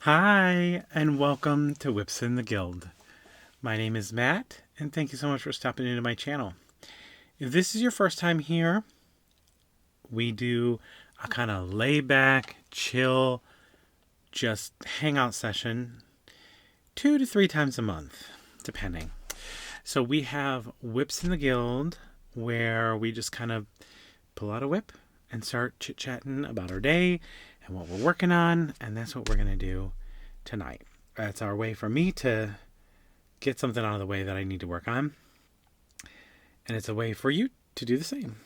Hi, and welcome to WIPS in the Gild. My name is Matt, and thank you so much for stopping into my channel. If this is your first time here, we do a kind of lay back, chill, just hangout session 2 to 3 times a month, depending. So we have WIPS in the Gild, where we just kind of pull out a whip and start chit-chatting about our day and what we're working on, and that's what we're going to do tonight. That's our way for me to get something out of the way that I need to work on, and it's a way for you to do the same.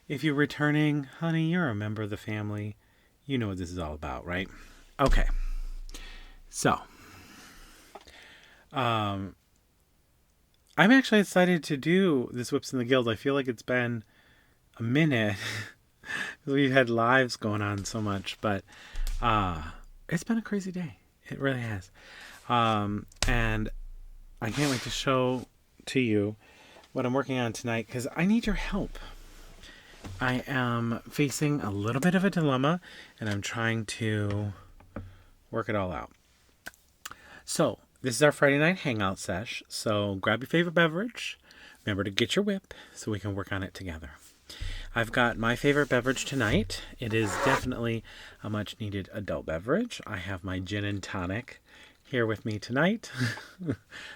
If you're returning, honey, you're a member of the family. You know what this is all about, right? Okay. So, I'm actually excited to do this WIPS in the Gild. I feel like it's been a minute. We've had lives going on so much, but it's been a crazy day. It really has. And I can't wait to show to you what I'm working on tonight because I need your help. I am facing a little bit of a dilemma and I'm trying to work it all out. So, this is our Friday night hangout sesh. So, grab your favorite beverage. Remember to get your whip so we can work on it together. I've got my favorite beverage tonight. It is definitely a much needed adult beverage. I have my gin and tonic here with me tonight.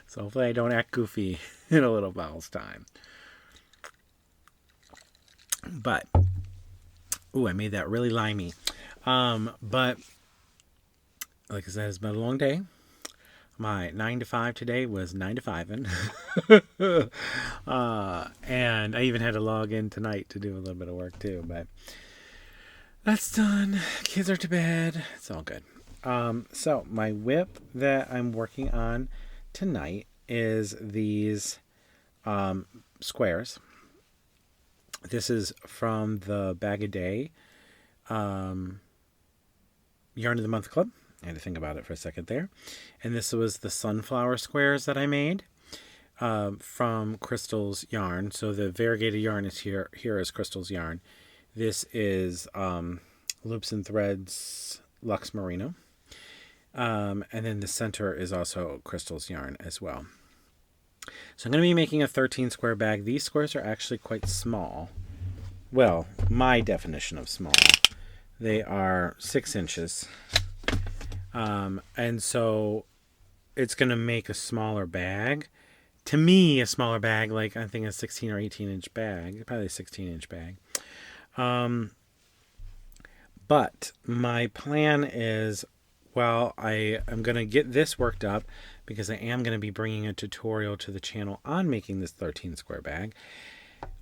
So hopefully I don't act goofy in a little while's time. But, I made that really limey. But, like I said, it's been a long day. My 9 to 5 today was 9 to 5. And I even had to log in tonight to do a little bit of work too. But that's done. Kids are to bed. It's all good. So my whip that I'm working on tonight is these squares. This is from the Bag a Day Yarn of the Month Club. I had to think about it for a second there. And this was the sunflower squares that I made from Crystal's yarn. So the variegated yarn is here is Crystal's yarn. This is Loops and Threads Luxe Merino. And then the center is also Crystal's yarn as well. So I'm going to be making a 13 square bag. These squares are actually quite small. Well, my definition of small. They are 6 inches. And so it's going to make a smaller bag. To me, a smaller bag, like I think a 16 or 18 inch bag, probably a 16-inch bag. But my plan is, well, I am going to get this worked up because I am going to be bringing a tutorial to the channel on making this 13 square bag.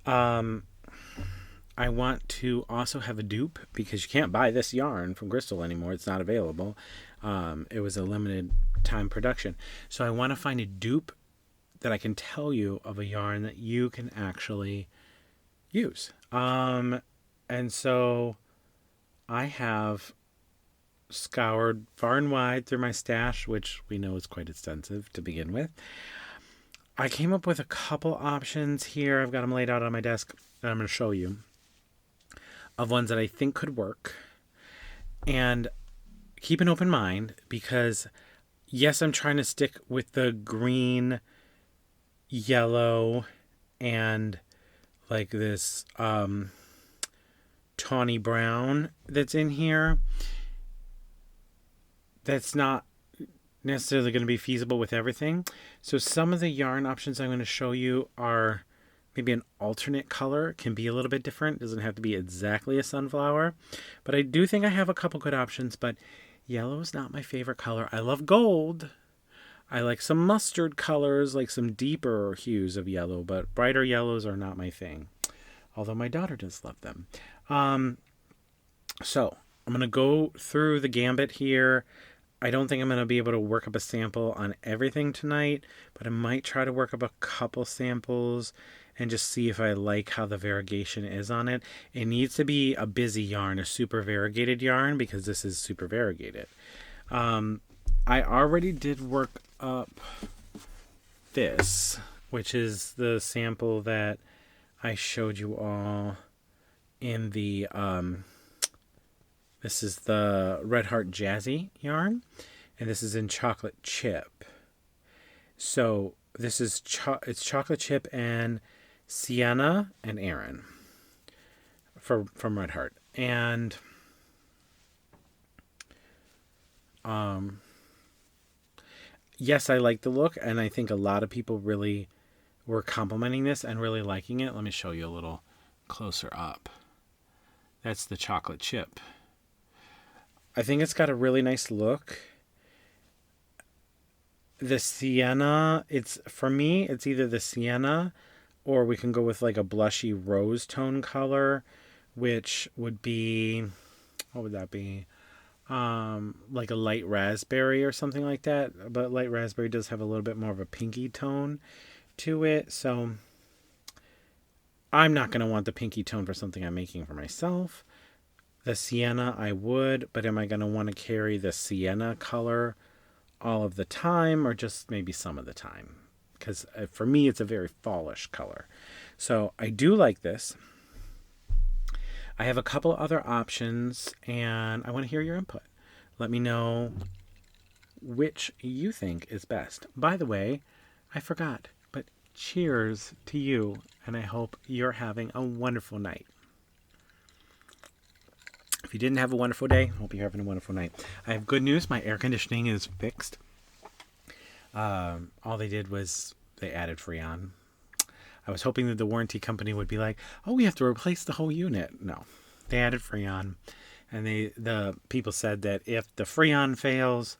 I want to also have a dupe because you can't buy this yarn from Crystal anymore. It's not available. It was a limited time production. So I want to find a dupe that I can tell you of a yarn that you can actually use. And so I have scoured far and wide through my stash, which we know is quite extensive to begin with. I came up with a couple options here. I've got them laid out on my desk that I'm going to show you of ones that I think could work. And keep an open mind because, yes, I'm trying to stick with the green, yellow, and like this tawny brown that's in here. That's not necessarily going to be feasible with everything. So some of the yarn options I'm going to show you are maybe an alternate color. It can be a little bit different. It doesn't have to be exactly a sunflower. But I do think I have a couple good options. But yellow is not my favorite color. I love gold. I like some mustard colors, like some deeper hues of yellow. But brighter yellows are not my thing. Although my daughter does love them. So I'm going to go through the gambit here. I don't think I'm going to be able to work up a sample on everything tonight, but I might try to work up a couple samples and just see if I like how the variegation is on it. It needs to be a busy yarn, a super variegated yarn, because this is super variegated. I already did work up this, which is the sample that I showed you all in the This is the Red Heart Jazzy yarn, and this is in chocolate chip. So this is it's chocolate chip and sienna and Aran from Red Heart. And yes, I like the look, and I think a lot of people really were complimenting this and really liking it. Let me show you a little closer up. That's the chocolate chip. I think it's got a really nice look. The sienna, for me, it's either the sienna or we can go with like a blushy rose tone color, which would be, what would that be? Like a light raspberry or something like that. But light raspberry does have a little bit more of a pinky tone to it. So I'm not going to want the pinky tone for something I'm making for myself. The sienna I would, but am I going to want to carry the sienna color all of the time or just maybe some of the time? Because for me, it's a very fallish color. So I do like this. I have a couple other options, and I want to hear your input. Let me know which you think is best. By the way, I forgot, but cheers to you, and I hope you're having a wonderful night. If you didn't have a wonderful day, I hope you're having a wonderful night. I have good news. My air conditioning is fixed. All they did was they added Freon. I was hoping that the warranty company would be like, oh, we have to replace the whole unit. No, they added Freon. And the people said that if the Freon fails,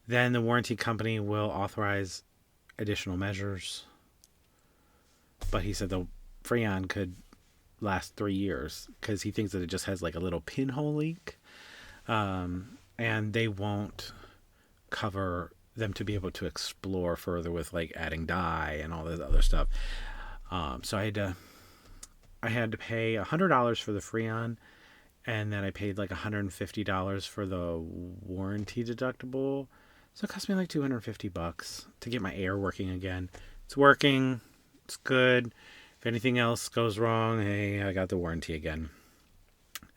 then the warranty company will authorize additional measures. But he said the Freon could last 3 years because he thinks that it just has like a little pinhole leak. And they won't cover them to be able to explore further with like adding dye and all this other stuff. So I had to pay $100 for the Freon, and then I paid like $150 for the warranty deductible. So it cost me like $250 to get my air working again. It's working. It's good. If anything else goes wrong, hey, I got the warranty again.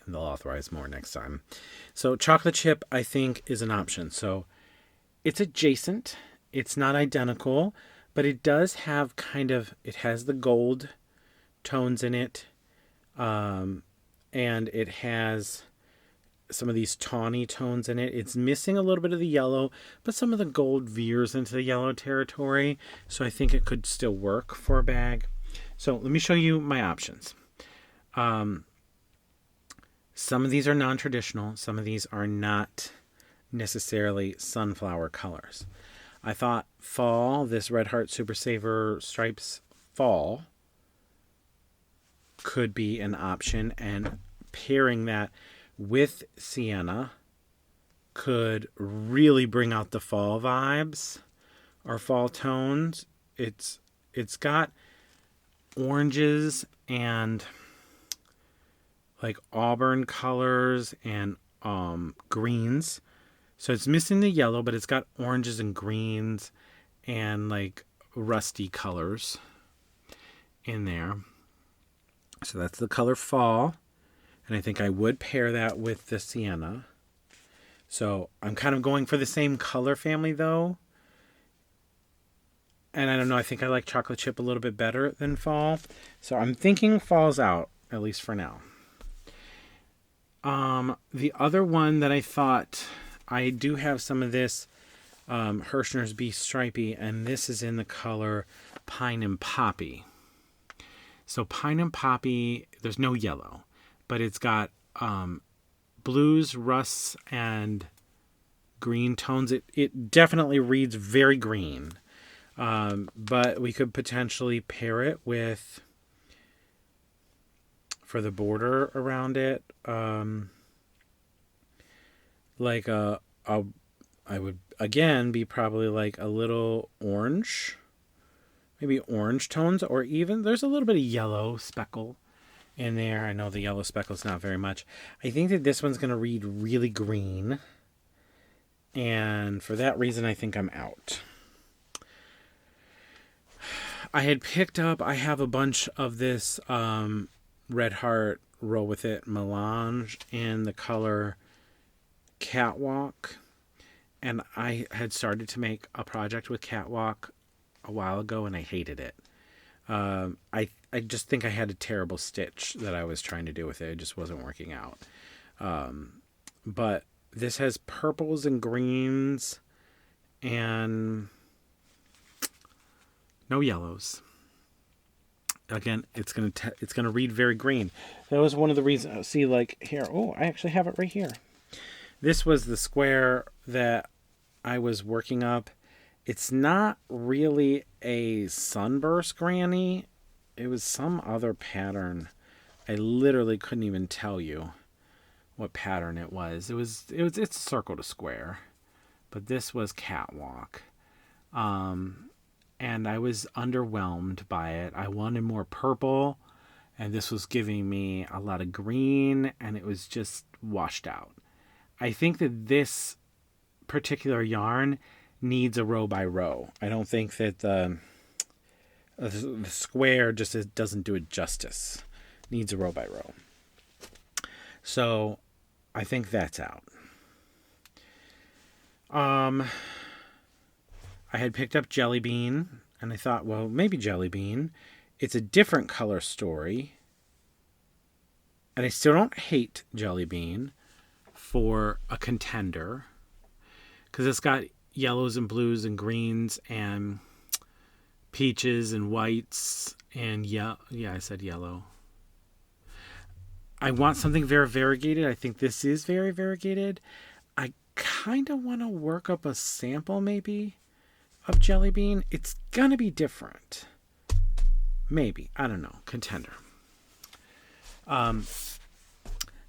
And they'll authorize more next time. So chocolate chip, I think, is an option. So it's adjacent. It's not identical, but it does have it has the gold tones in it. And it has some of these tawny tones in it. It's missing a little bit of the yellow, but some of the gold veers into the yellow territory. So I think it could still work for a bag. So let me show you my options. Some of these are non-traditional. Some of these are not necessarily sunflower colors. I thought fall, this Red Heart Super Saver Stripes fall could be an option, and pairing that with sienna could really bring out the fall vibes or fall tones. It's got oranges and like auburn colors and greens. So it's missing the yellow, but it's got oranges and greens and like rusty colors in there. So that's the color fall. And I think I would pair that with the sienna. So I'm kind of going for the same color family though. And I don't know, I think I like chocolate chip a little bit better than fall. So I'm thinking fall's out, at least for now. The other one that I thought, I do have some of this Hirschner's Be Stripey, and this is in the color Pine and Poppy. So Pine and Poppy, there's no yellow, but it's got blues, rusts, and green tones. It definitely reads very green, but we could potentially pair it with, for the border around it, like I would again be probably like a little orange, maybe orange tones, or even there's a little bit of yellow speckle in there. I know the yellow speckle is not very much. I think that this one's going to read really green, and for that reason I think I'm out. I had picked up, I have a bunch of this Red Heart Roll With It Melange in the color Catwalk, and I had started to make a project with Catwalk a while ago, and I hated it. I just think I had a terrible stitch that I was trying to do with it. It just wasn't working out. But this has purples and greens and no yellows. Again, it's gonna read very green. That was one of the reasons. See, like here. Oh, I actually have it right here. This was the square that I was working up. It's not really a sunburst granny. It was some other pattern. I literally couldn't even tell you what pattern it was. It's circle to square, but this was Catwalk. And I was underwhelmed by it. I wanted more purple, and this was giving me a lot of green, and it was just washed out. I think that this particular yarn needs a row by row. I don't think that the square just doesn't do it justice. It needs a row by row. So I think that's out. I had picked up Jelly Bean, and I thought, well, maybe Jelly Bean. It's a different color story. And I still don't hate Jelly Bean for a contender, because it's got yellows and blues and greens and peaches and whites and I said yellow. I want something very variegated. I think this is very variegated. I kind of want to work up a sample maybe of Jelly Bean. It's gonna be different. Maybe. I don't know. Contender.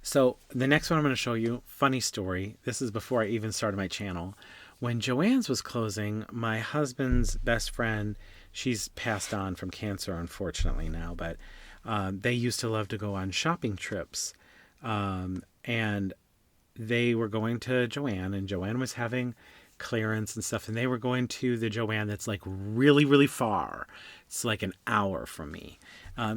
So the next one I'm going to show you, funny story. This is before I even started my channel. When Joann's was closing, my husband's best friend, she's passed on from cancer, unfortunately now, but they used to love to go on shopping trips. And they were going to Joann, and Joann was having clearance and stuff, and they were going to the Joann that's like really, really far. It's like an hour from me.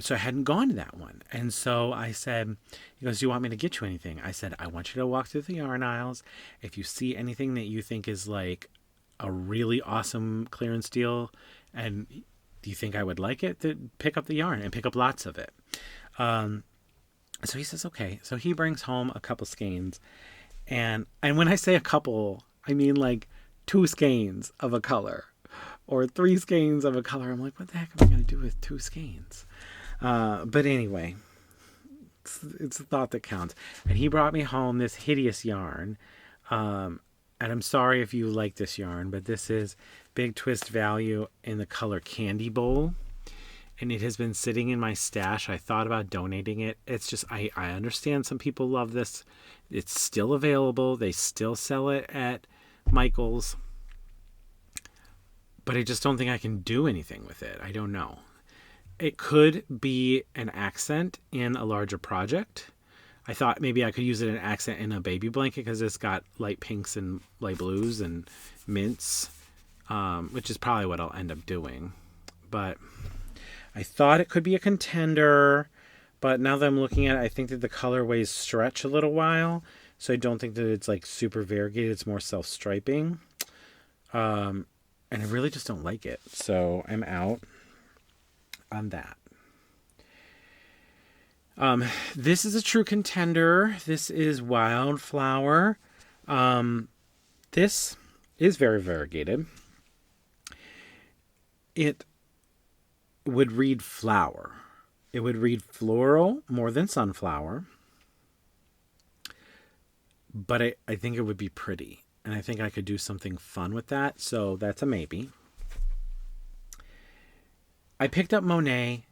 So I hadn't gone to that one. And so I said, he goes, do you want me to get you anything? I said, I want you to walk through the yarn aisles. If you see anything that you think is like a really awesome clearance deal, and do you think I would like it, to pick up the yarn and pick up lots of it. So he says, okay. So he brings home a couple skeins. And when I say a couple, I mean like 2 skeins of a color or 3 skeins of a color. I'm like, what the heck am I going to do with 2 skeins? But anyway, it's the thought that counts. And he brought me home this hideous yarn. And I'm sorry if you like this yarn, but this is Big Twist Value in the color Candy Bowl. And it has been sitting in my stash. I thought about donating it. It's just, I understand some people love this. It's still available. They still sell it at Michael's. But I just don't think I can do anything with it. I don't know. It could be an accent in a larger project. I thought maybe I could use it as an accent in a baby blanket because it's got light pinks and light blues and mints, which is probably what I'll end up doing. But I thought it could be a contender, but now that I'm looking at it, I think that the colorways stretch a little while, so I don't think that it's like super variegated. It's more self-striping, and I really just don't like it, so I'm out on that. This is a true contender. This is Wildflower. This is very variegated. It would read flower. It would read floral more than sunflower. But I think it would be pretty. And I think I could do something fun with that. So that's a maybe. I picked up Monet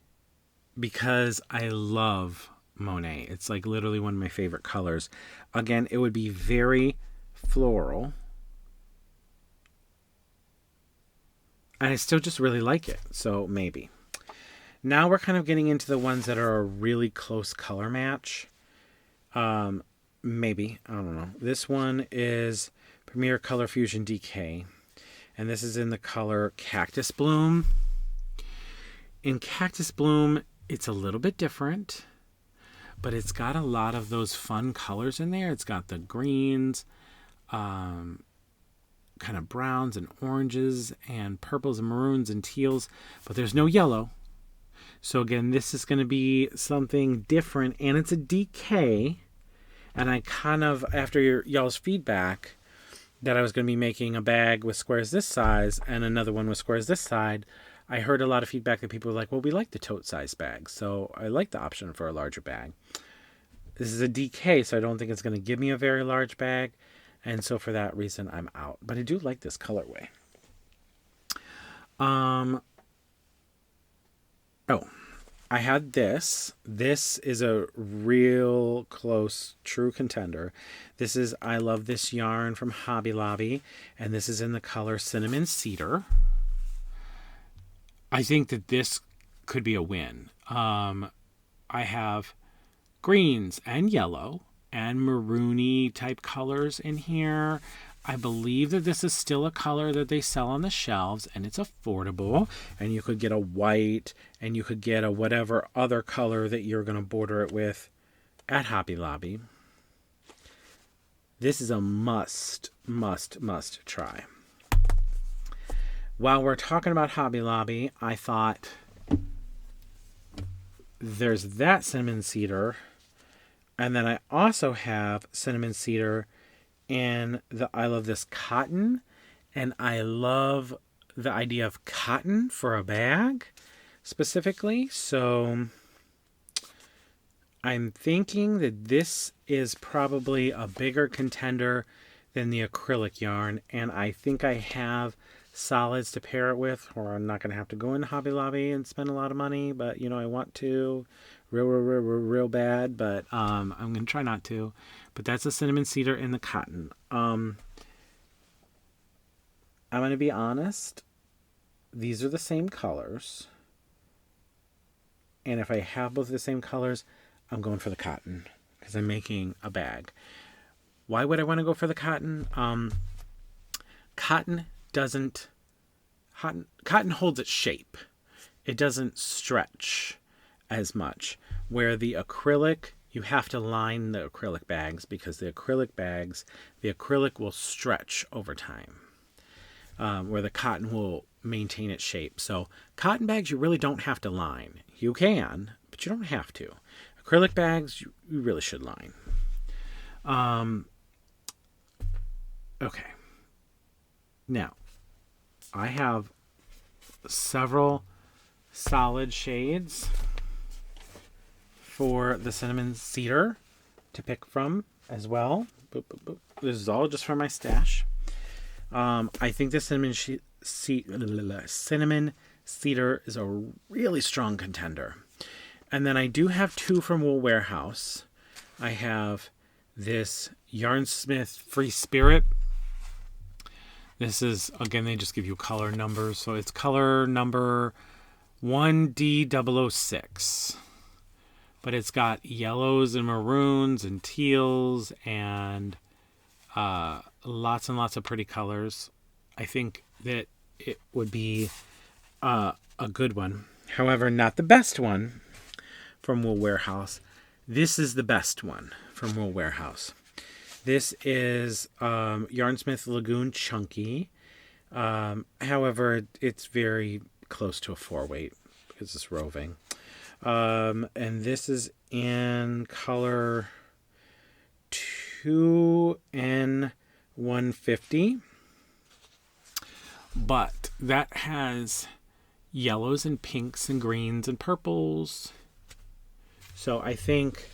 because I love Monet. It's like literally one of my favorite colors. Again, it would be very floral. And I still just really like it. So maybe. Now we're kind of getting into the ones that are a really close color match. Maybe. I don't know. This one is Premier Color Fusion DK. And this is in the color Cactus Bloom. In Cactus Bloom, it's a little bit different. But it's got a lot of those fun colors in there. It's got the greens kind of browns and oranges and purples and maroons and teals, but there's no yellow. So again, this is going to be something different, and it's a DK. And I kind of, after y'all's feedback that I was going to be making a bag with squares this size and another one with squares this side, I heard a lot of feedback that people were like, well, we like the tote size bag. So I like the option for a larger bag. This is a DK, so I don't think it's going to give me a very large bag. And so for that reason, I'm out. But I do like this colorway. Oh, I had this. This is a real close, true contender. This is I Love This Yarn from Hobby Lobby. And this is in the color Cinnamon Cedar. I think that this could be a win. I have greens and yellow and maroony type colors in here. I believe that this is still a color that they sell on the shelves, and it's affordable, and you could get a white and you could get a whatever other color that you're going to border it with at Hobby Lobby. This is a must try. While we're talking about Hobby Lobby, I thought there's that cinnamon cedar, and then I also have cinnamon cedar in the I Love This Cotton, and I love the idea of cotton for a bag specifically. So I'm thinking that this is probably a bigger contender than the acrylic yarn, and I think I have solids to pair it with, or I'm not going to have to go into Hobby Lobby and spend a lot of money, but I want to real bad, but I'm going to try not to. But that's a cinnamon cedar in the cotton. I'm going to be honest, these are the same colors, and if I have both the same colors, I'm going for the cotton because I'm making a bag. Why would I want to go for the cotton? Cotton holds its shape. It doesn't stretch as much, where the acrylic, you have to line the acrylic bags because the acrylic will stretch over time, where the cotton will maintain its shape. So cotton bags you really don't have to line. You can, but you don't have to. Acrylic bags you really should line. Okay. Now, I have several solid shades for the cinnamon cedar to pick from as well. Boop, boop, boop. This is all just for my stash. I think the cinnamon cedar is a really strong contender. And then I do have two from Wool Warehouse. I have this Yarnsmith Free Spirit. This is, again, they just give you color numbers. So it's color number 1D006. But it's got yellows and maroons and teals and lots and lots of pretty colors. I think that it would be a good one. However, not the best one from Wool Warehouse. This is the best one from Wool Warehouse. This is Yarnsmith Lagoon Chunky. However, it's very close to a 4-weight because it's roving. And this is in color 2N150. But that has yellows and pinks and greens and purples. So I think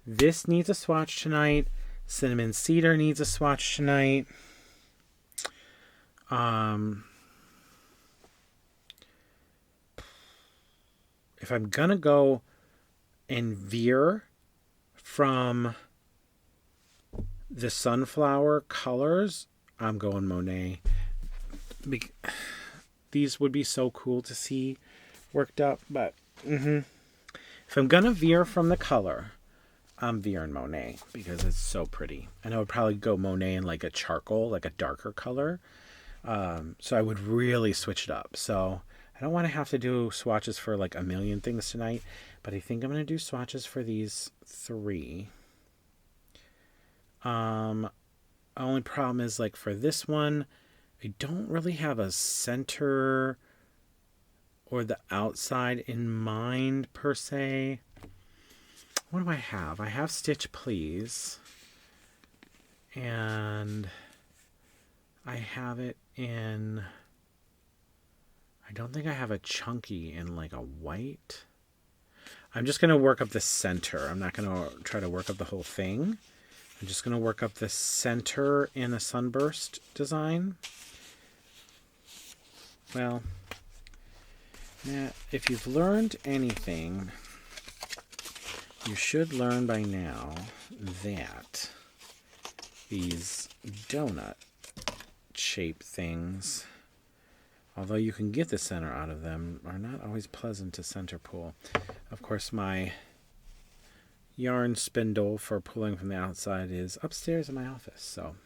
this needs a swatch tonight. Cinnamon Cedar needs a swatch tonight. If I'm going to go and veer from the sunflower colors, I'm going Monet. These would be so cool to see worked up, but if I'm going to veer from the color, I'm veering Monet because it's so pretty. And I would probably go Monet in like a charcoal, like a darker color. So I would really switch it up. So I don't want to have to do swatches for like a million things tonight, but I think I'm going to do swatches for these three. only problem is, like, for this one, I don't really have a center or the outside in mind, per se. What do I have? I have Stitch Please. And I have it in... I don't think I have a chunky in, like, a white. I'm just going to work up the center. I'm not going to try to work up the whole thing. I'm just going to work up the center in a sunburst design. Well, now, if you've learned anything, you should learn by now that these donut shape things, although you can get the center out of them, are not always pleasant to center pull. Of course, my yarn spindle for pulling from the outside is upstairs in my office, so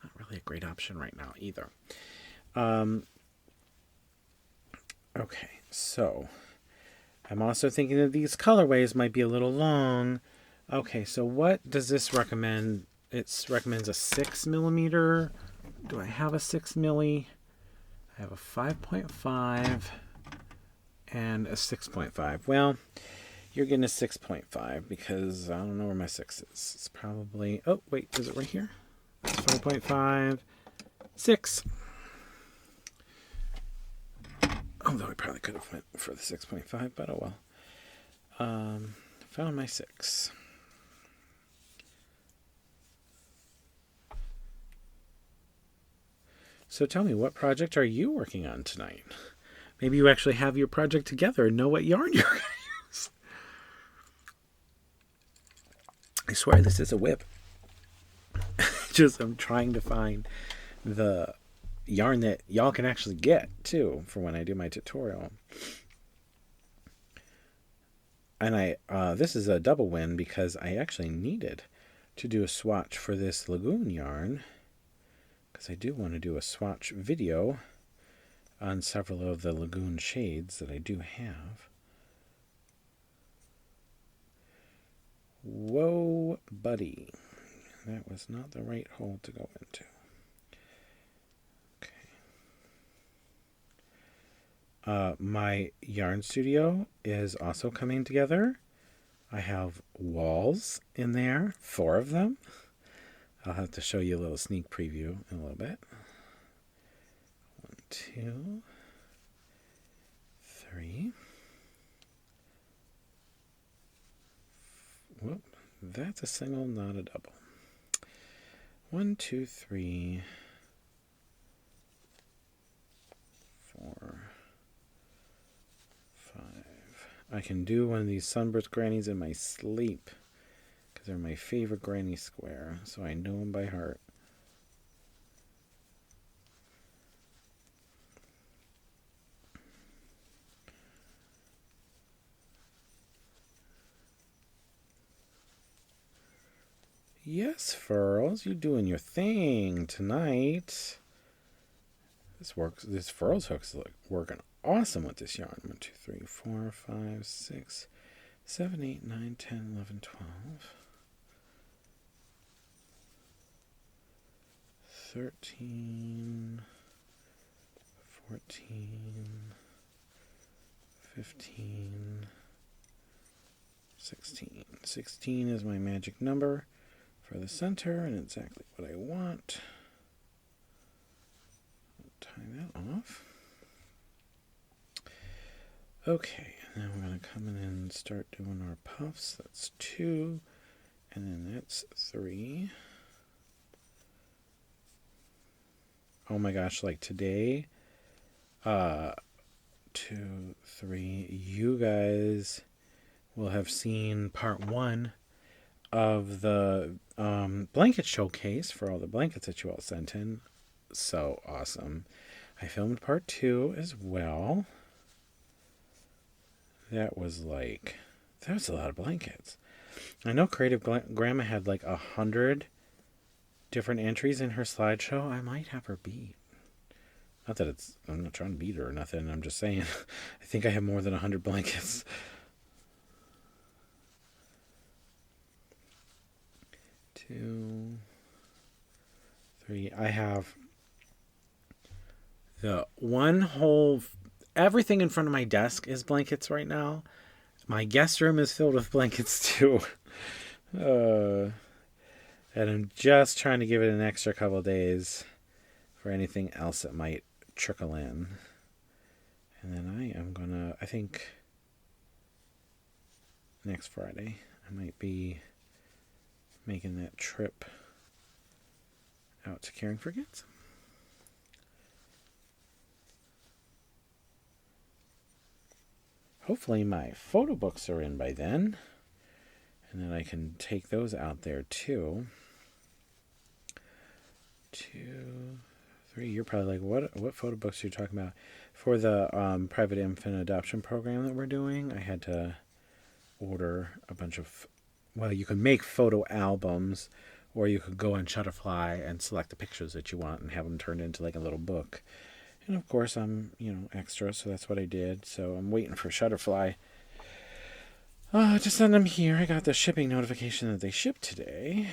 not really a great option right now either. Okay, so I'm also thinking that these colorways might be a little long. Okay, so what does this recommend? It recommends a 6mm. Do I have a 6mm? I have a 5.5 and a 6.5. Well, you're getting a 6.5 because I don't know where my 6 is. It's probably... Oh, wait, is it right here? It's 5.5, 6. Although I probably could have went for the 6.5, but oh well. Found my 6. So tell me, what project are you working on tonight? Maybe you actually have your project together and know what yarn you're going to use. I swear this is a WIP. Just I'm trying to find the yarn that y'all can actually get, too, for when I do my tutorial. And this is a double win because I actually needed to do a swatch for this Lagoon yarn, because I do want to do a swatch video on several of the Lagoon shades that I do have. Whoa, buddy. That was not the right hole to go into. Okay. My yarn studio is also coming together. I have walls in there, 4 of them. I'll have to show you a little sneak preview in a little bit. 1, 2, 3. Whoop, that's a single, not a double. 1, 2, 3, 4, 5. I can do one of these sunburst grannies in my sleep because they're my favorite granny square, so I know them by heart. Yes, Furls, you doing your thing tonight. This Furls hook's working awesome with this yarn. 1, 2, 3, 4, 5, 6, 7, 8, 9, 10, 11, 12, 13, 14, 15, 16. 16 is my magic number for the center, and exactly what I want. I'll tie that off. Okay, and then we're going to come in and start doing our puffs. That's 2, and then that's 3. Oh my gosh, like today, 2, 3, you guys will have seen part 1 of the blanket showcase for all the blankets that you all sent in. So awesome. I filmed part 2 as well. That was a lot of blankets. I know Creative Grandma had like 100 different entries in her slideshow. I might have her beat. Not that I'm not trying to beat her or nothing. I'm just saying, I think I have more than 100 blankets. 2, 3. I have the one whole, everything in front of my desk is blankets right now. My guest room is filled with blankets too. And I'm just trying to give it an extra couple of days for anything else that might trickle in. And then I think next Friday, I might be making that trip out to Caring for Kids. Hopefully my photo books are in by then, and then I can take those out there too. 2, 3. You're probably like, what photo books are you talking about? For the private infant adoption program that we're doing, I had to order a bunch of, well, you can make photo albums, or you could go on Shutterfly and select the pictures that you want and have them turned into like a little book. And of course I'm, extra, so that's what I did. So I'm waiting for Shutterfly to send them here. I got the shipping notification that they shipped today.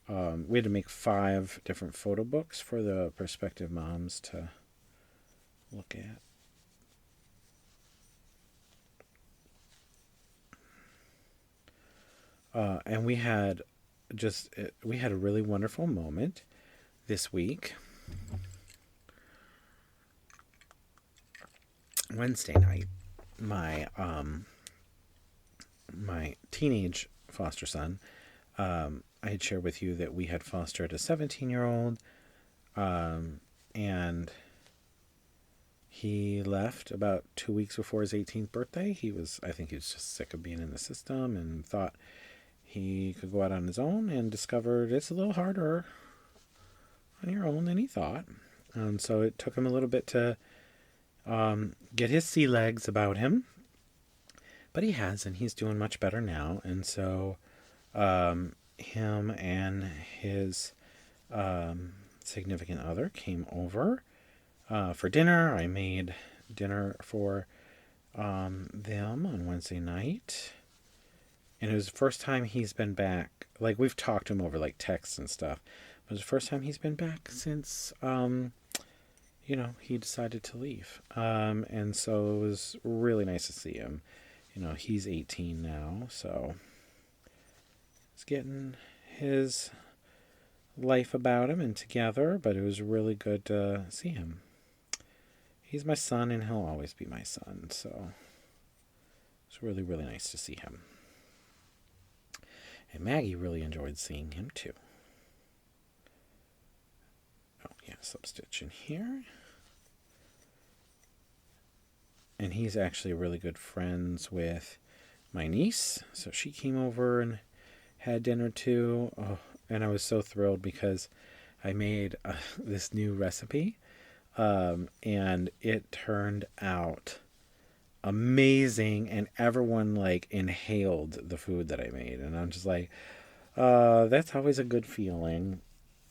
We had to make 5 different photo books for the prospective moms to look at. And we had a really wonderful moment this week. Wednesday night, my teenage foster son, I had shared with you that we had fostered a 17-year-old, and he left about 2 weeks before his 18th birthday. I think he was just sick of being in the system and thought he could go out on his own, and discovered it's a little harder on your own than he thought. And so it took him a little bit to get his sea legs about him. But he has, and he's doing much better now. And so him and his significant other came over for dinner. I made dinner for them on Wednesday night. And it was the first time he's been back. Like, we've talked to him over, like, texts and stuff. But it was the first time he's been back since, he decided to leave. And so it was really nice to see him. He's 18 now, so he's getting his life about him and together. But it was really good to see him. He's my son, and he'll always be my son. So it's really, really nice to see him. And Maggie really enjoyed seeing him too. Oh yeah, slip stitch in here. And he's actually really good friends with my niece. So she came over and had dinner too. Oh, and I was so thrilled because I made this new recipe. And it turned out amazing, and everyone inhaled the food that I made. And I'm just like, that's always a good feeling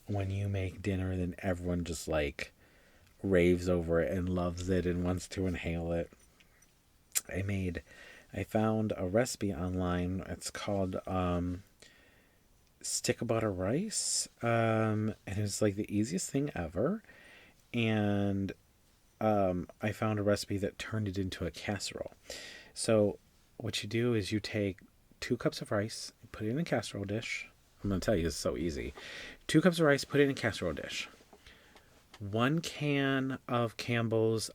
when you make dinner and everyone just raves over it and loves it and wants to inhale it. I found a recipe online. It's called stick butter rice, and it was the easiest thing ever. And I found a recipe that turned it into a casserole. So what you do is you take 2 cups of rice, put it in a casserole dish. I'm going to tell you, it's so easy. 2 cups of rice, put it in a casserole dish. 1 can of Campbell's,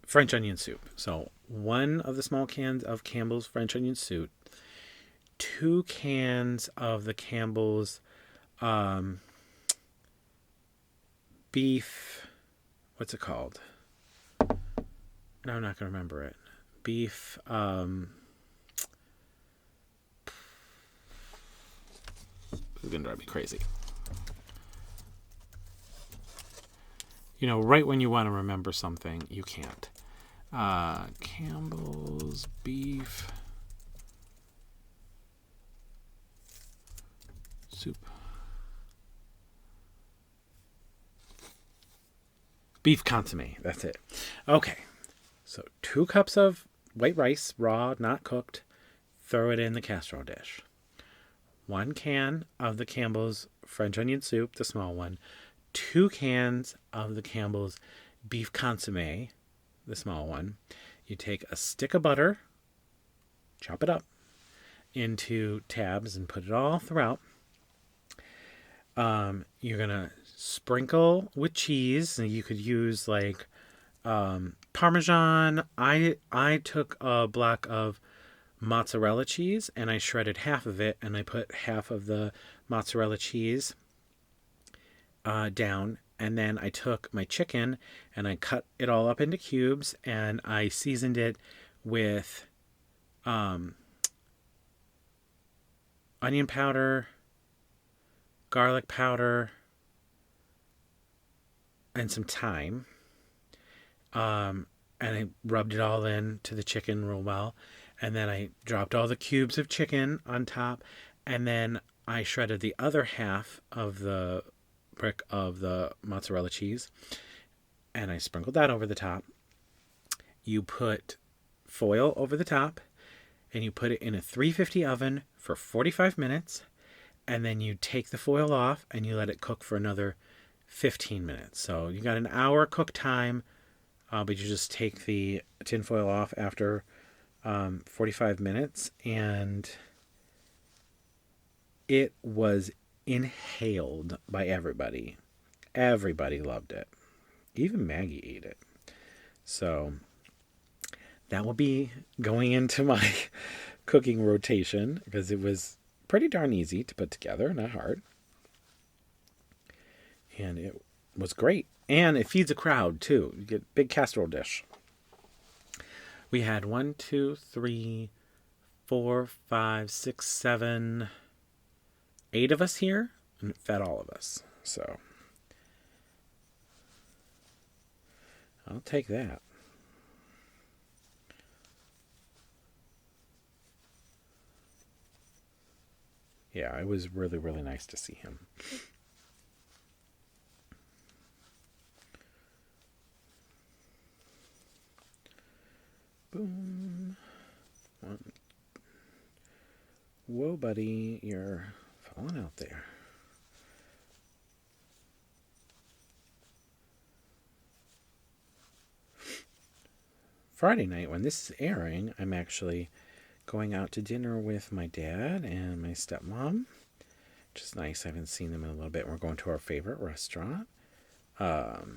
French onion soup. So 1 of the small cans of Campbell's French onion soup. 2 cans of the Campbell's beef. What's it called? No, I'm not going to remember it. Beef. This is going to drive me crazy. Right when you want to remember something, you can't. Campbell's beef soup. Beef consomme. That's it. Okay. So 2 cups of white rice, raw, not cooked. Throw it in the casserole dish. 1 can of the Campbell's French onion soup, the small one. 2 cans of the Campbell's beef consomme, the small one. You take a stick of butter, chop it up into tabs and put it all throughout. You're going to sprinkle with cheese. You could use like Parmesan. I took a block of mozzarella cheese and I shredded half of it and I put half of the mozzarella cheese down, and then I took my chicken and I cut it all up into cubes and I seasoned it with onion powder, garlic powder, and some thyme. And I rubbed it all in to the chicken real well. And then I dropped all the cubes of chicken on top. And then I shredded the other half of the brick of the mozzarella cheese. And I sprinkled that over the top. You put foil over the top. And you put it in a 350 oven for 45 minutes. And then you take the foil off and you let it cook for another 15 minutes. So you got an hour cook time. But you just take the tin foil off after 45 minutes, and it was inhaled by everybody. Everybody loved it. Even Maggie ate it. So that will be going into my cooking rotation because it was pretty darn easy to put together, not hard. And it was great. And it feeds a crowd, too. You get a big casserole dish. We had 1, 2, 3, 4, 5, 6, 7, 8 of us here. And it fed all of us. So, I'll take that. Yeah, it was really, really nice to see him. Boom. Whoa, buddy, you're falling out there. Friday night, when this is airing, I'm actually going out to dinner with my dad and my stepmom, which is nice. I haven't seen them in a little bit. We're going to our favorite restaurant. They have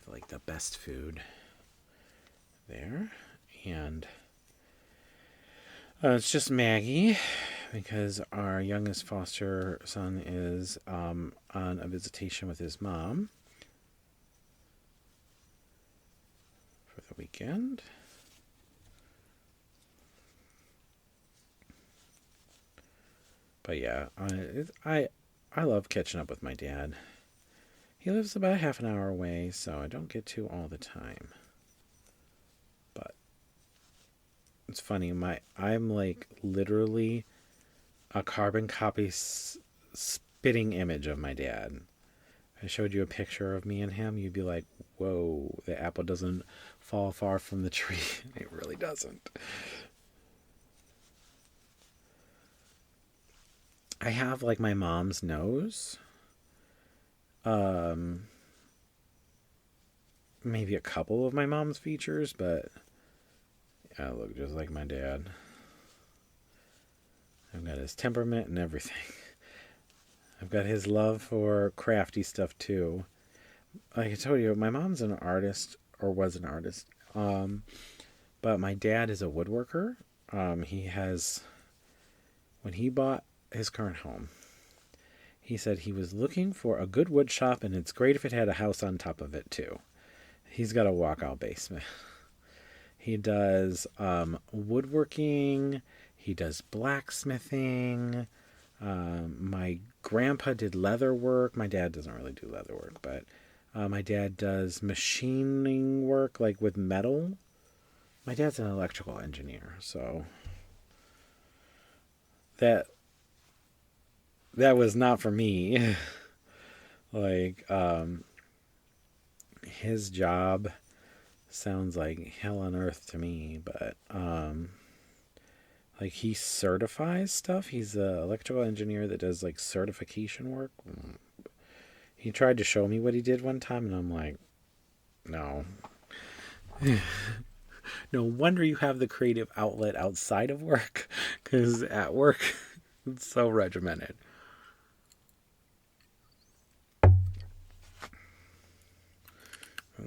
like the best food there, and it's just Maggie because our youngest foster son is on a visitation with his mom for the weekend. But yeah, I love catching up with my dad. He lives about half an hour away, so I don't get to all the time. But it's funny, I'm like literally a carbon copy spitting image of my dad. If I showed you a picture of me and him, you'd be like, whoa, the apple doesn't fall far from the tree. It really doesn't. I have like my mom's nose. Maybe a couple of my mom's features, but I look just like my dad. I've got his temperament and everything. I've got his love for crafty stuff too. Like I told you, my mom's an artist, or was an artist. But my dad is a woodworker. When he bought his current home, he said he was looking for a good wood shop, and it's great if it had a house on top of it too. He's got a walkout basement. He does woodworking. He does blacksmithing. My grandpa did leather work. My dad doesn't really do leather work, but my dad does machining work, like with metal. My dad's an electrical engineer, so that was not for me. Like, his job sounds like hell on earth to me, but like he certifies stuff. He's an electrical engineer that does like certification work. He tried to show me what he did one time, and I'm like, no. No wonder you have the creative outlet outside of work, because at work it's so regimented.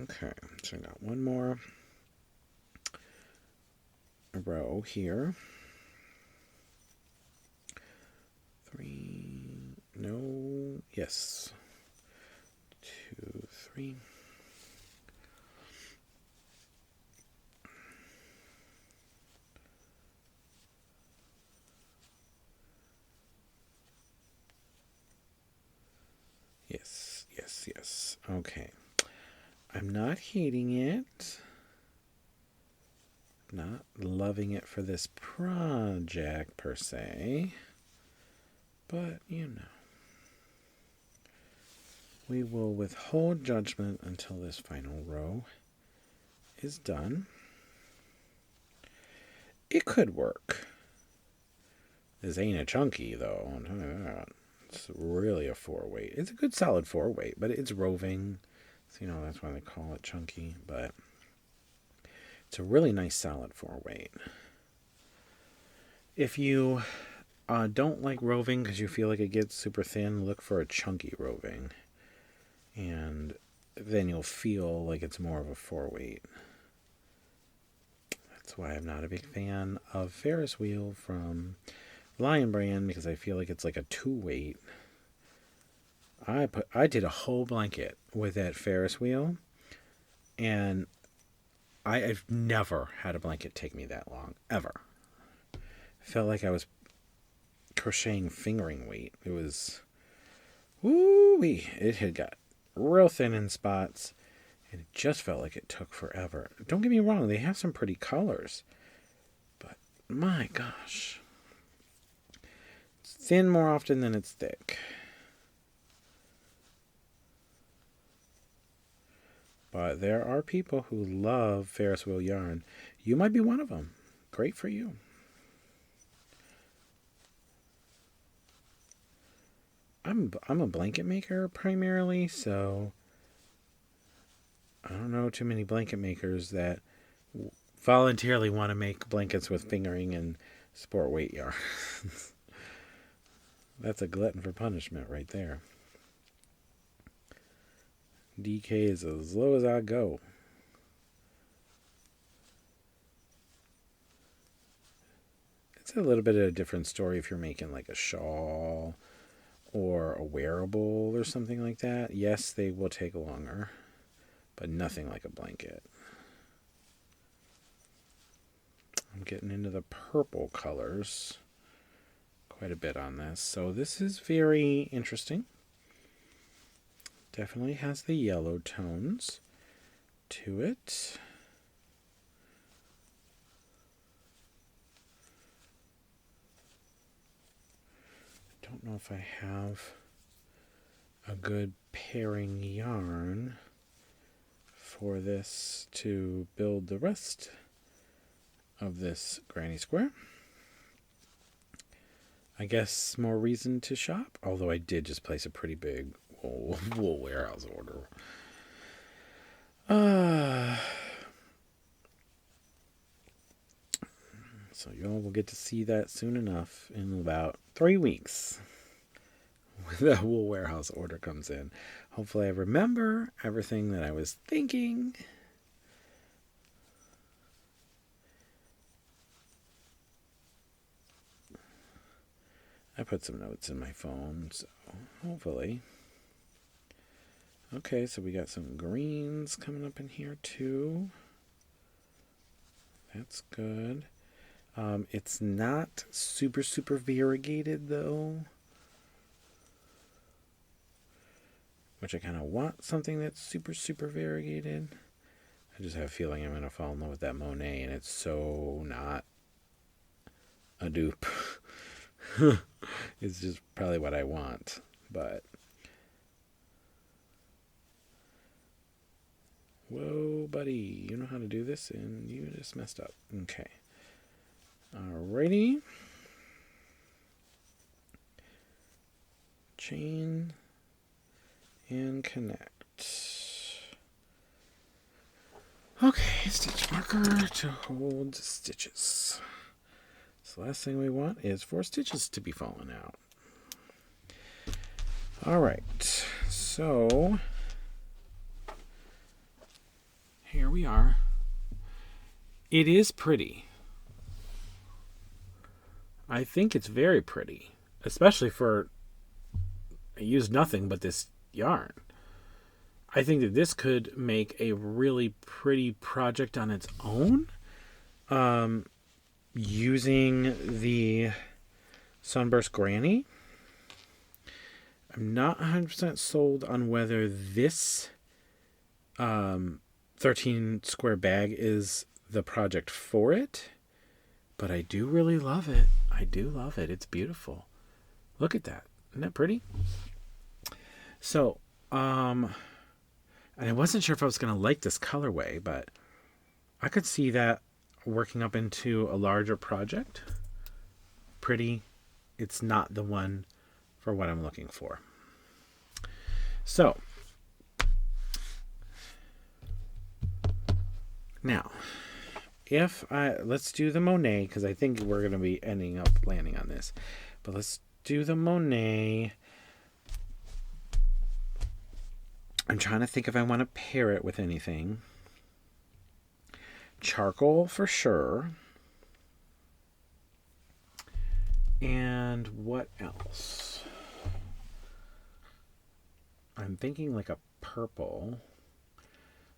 Okay, so I got one more row here. 3, no, yes. 2, 3. Yes, yes, yes. Okay. I'm not hating it. Not loving it for this project per se. But, you know. We will withhold judgment until this final row is done. It could work. This ain't a chunky, though. I'm telling you that. It's really a 4-weight. It's a good solid 4-weight, but it's roving. So, that's why they call it chunky. But it's a really nice solid 4-weight. If you don't like roving because you feel like it gets super thin, look for a chunky roving. And then you'll feel like it's more of a 4-weight. That's why I'm not a big fan of Ferris wheel from Lion Brand, because I feel like it's like a 2-weight. I did a whole blanket with that Ferris wheel, and I've never had a blanket take me that long, ever. Felt like I was crocheting fingering weight. It was, woo-wee. It had got real thin in spots, and it just felt like it took forever. Don't get me wrong, they have some pretty colors, but my gosh. It's thin more often than it's thick. But there are people who love Ferris wheel yarn. You might be one of them. Great for you. I'm a blanket maker primarily, so I don't know too many blanket makers that voluntarily want to make blankets with fingering and sport weight yarn. That's a glutton for punishment right there. DK is as low as I go. It's a little bit of a different story if you're making like a shawl or a wearable or something like that. Yes, they will take longer, but nothing like a blanket. I'm getting into the purple colors quite a bit on this. So this is very interesting. Definitely has the yellow tones to it. I don't know if I have a good pairing yarn for this to build the rest of this granny square. I guess more reason to shop, although I did just place a pretty big wool warehouse order. So y'all will get to see that soon enough in about 3 weeks when the wool warehouse order comes in. Hopefully I remember everything that I was thinking. I put some notes in my phone, so hopefully. Okay, so we got some greens coming up in here too. That's good. It's not super variegated though, which I kind of want something that's super variegated. I just have a feeling I'm going to fall in love with that Monet, and it's so not a dupe. It's just probably what I want, but whoa, buddy, you know how to do this and you just messed up. Okay. Alrighty. Chain and connect. Okay, stitch marker to hold stitches. So the last thing we want is 4 stitches to be falling out. Alright, so here we are. It is pretty. I think it's very pretty, especially for, I used nothing but this yarn. I think that this could make a really pretty project on its own. Using the Sunburst Granny. I'm not 100% sold on whether this 13 square bag is the project for it, but I do really love it. I do love it. It's beautiful. Look at that. Isn't that pretty? So, and I wasn't sure if I was going to like this colorway, but I could see that working up into a larger project. Pretty. It's not the one for what I'm looking for. So, now, let's do the Monet, because I think we're going to be ending up landing on this. But let's do the Monet. I'm trying to think if I want to pair it with anything. Charcoal for sure. And what else? I'm thinking like a purple.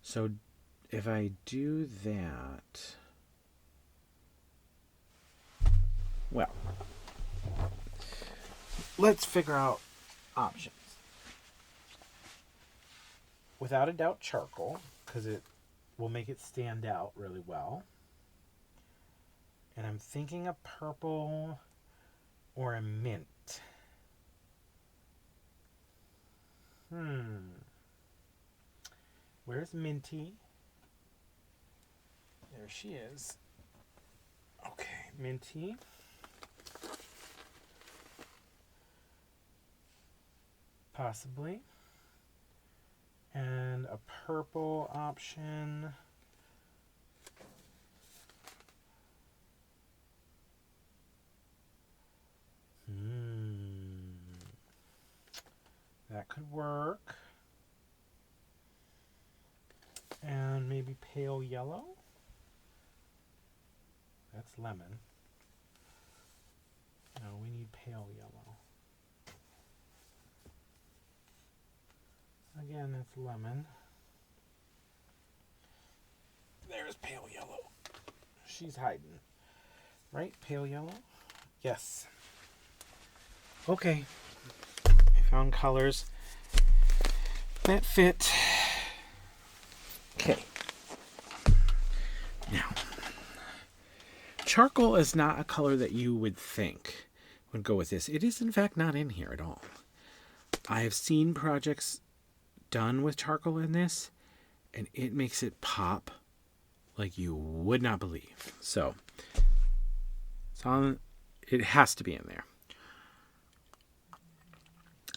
So if I do that, well, let's figure out options. Without a doubt, charcoal, because it will make it stand out really well. And I'm thinking a purple or a mint. Where's Minty? There she is. Okay, Minty. Possibly. And a purple option. That could work. And maybe pale yellow. That's lemon. No, we need pale yellow. Again, it's lemon. There's pale yellow. She's hiding. Right? Pale yellow? Yes. Okay. I found colors that fit. Okay. Now, charcoal is not a color that you would think would go with this. It is, in fact, not in here at all. I have seen projects done with charcoal in this, and it makes it pop like you would not believe. So, it has to be in there.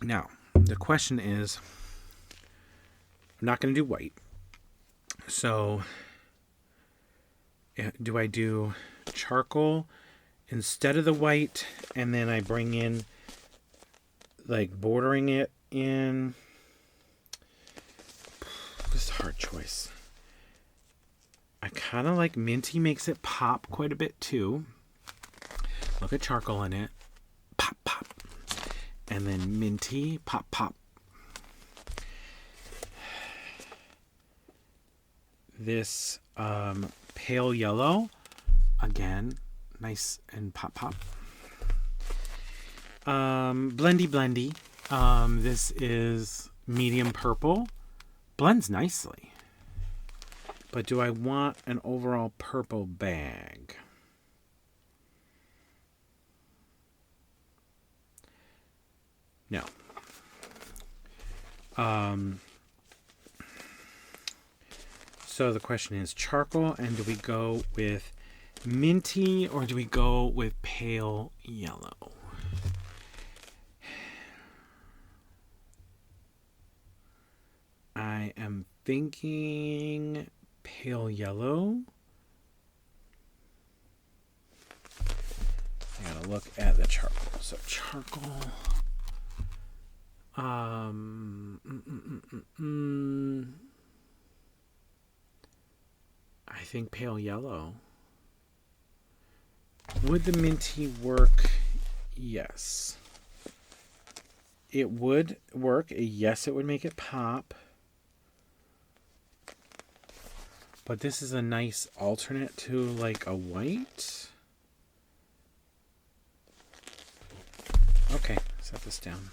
Now, the question is, I'm not going to do white. So, do I do charcoal instead of the white, and then I bring in, like, bordering it in? Just a hard choice. I kind of like Minty, makes it pop quite a bit too. Look at charcoal in it. Pop, pop. And then Minty, pop, pop. This pale yellow, again, nice and pop, pop. Blendy, blendy. This is medium purple. Blends nicely. But do I want an overall purple bag? No. So the question is charcoal, and do we go with minty or do we go with pale yellow? I am thinking pale yellow. I gotta look at the charcoal. So charcoal. I think pale yellow. Would the minty work? Yes. It would work. Yes, it would make it pop. But this is a nice alternate to like a white. Okay, set this down.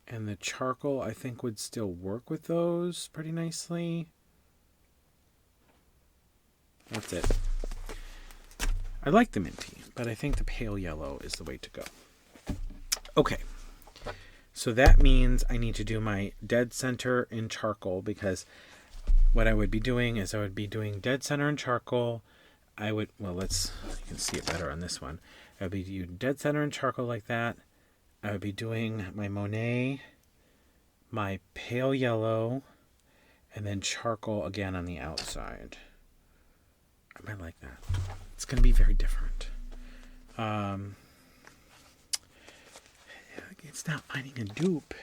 And the charcoal, I think, would still work with those pretty nicely. That's it. I like the minty, but I think the pale yellow is the way to go. Okay. So that means I need to do my dead center in charcoal, because what I would be doing is I would be doing dead center in charcoal. You can see it better on this one. I would be doing dead center in charcoal like that. I would be doing my Monet, my pale yellow, and then charcoal again on the outside. I might like that. It's going to be very different. It's not finding a dupe,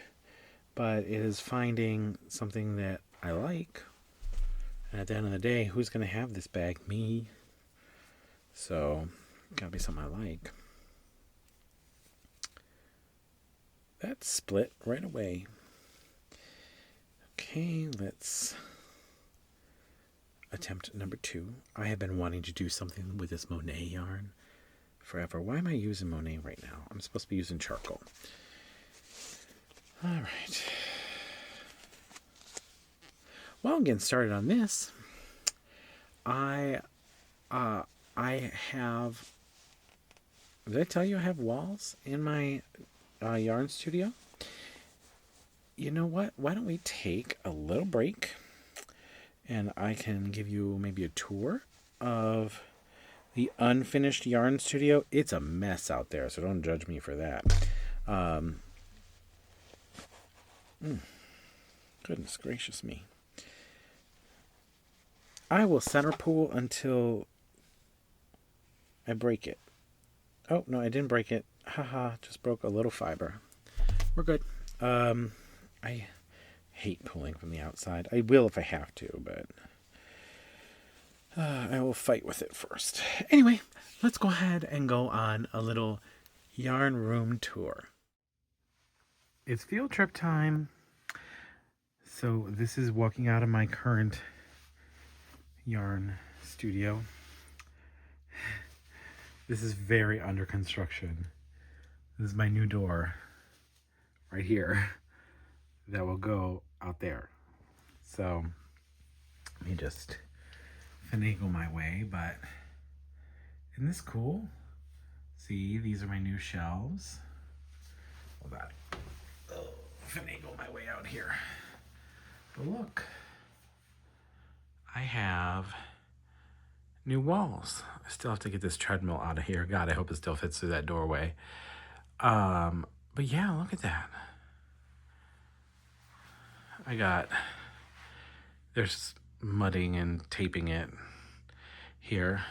but it is finding something that I like. And at the end of the day, who's going to have this bag? Me. So, gotta be something I like. That split right away. Okay, let's attempt number 2. I have been wanting to do something with this Monet yarn forever. Why am I using Monet right now? I'm supposed to be using charcoal. All right. Well, I'm getting started on this. I have... Did I tell you I have walls in my yarn studio? You know what? Why don't we take a little break and I can give you maybe a tour of the unfinished yarn studio. It's a mess out there, so don't judge me for that. Goodness gracious me. I will center pull until I break it. Oh, no, I didn't break it. Haha, just broke a little fiber. We're good. I hate pulling from the outside. I will if I have to, but I will fight with it first. Anyway, let's go ahead and go on a little yarn room tour. It's field trip time. So this is walking out of my current yarn studio. This is very under construction. This is my new door right here that will go out there. So let me just finagle my way, but isn't this cool? See, these are my new shelves. Hold on. Oh, finagle my way out here. But look, I have new walls. I still have to get this treadmill out of here. God, I hope it still fits through that doorway. But yeah, look at that. There's mudding and taping it here.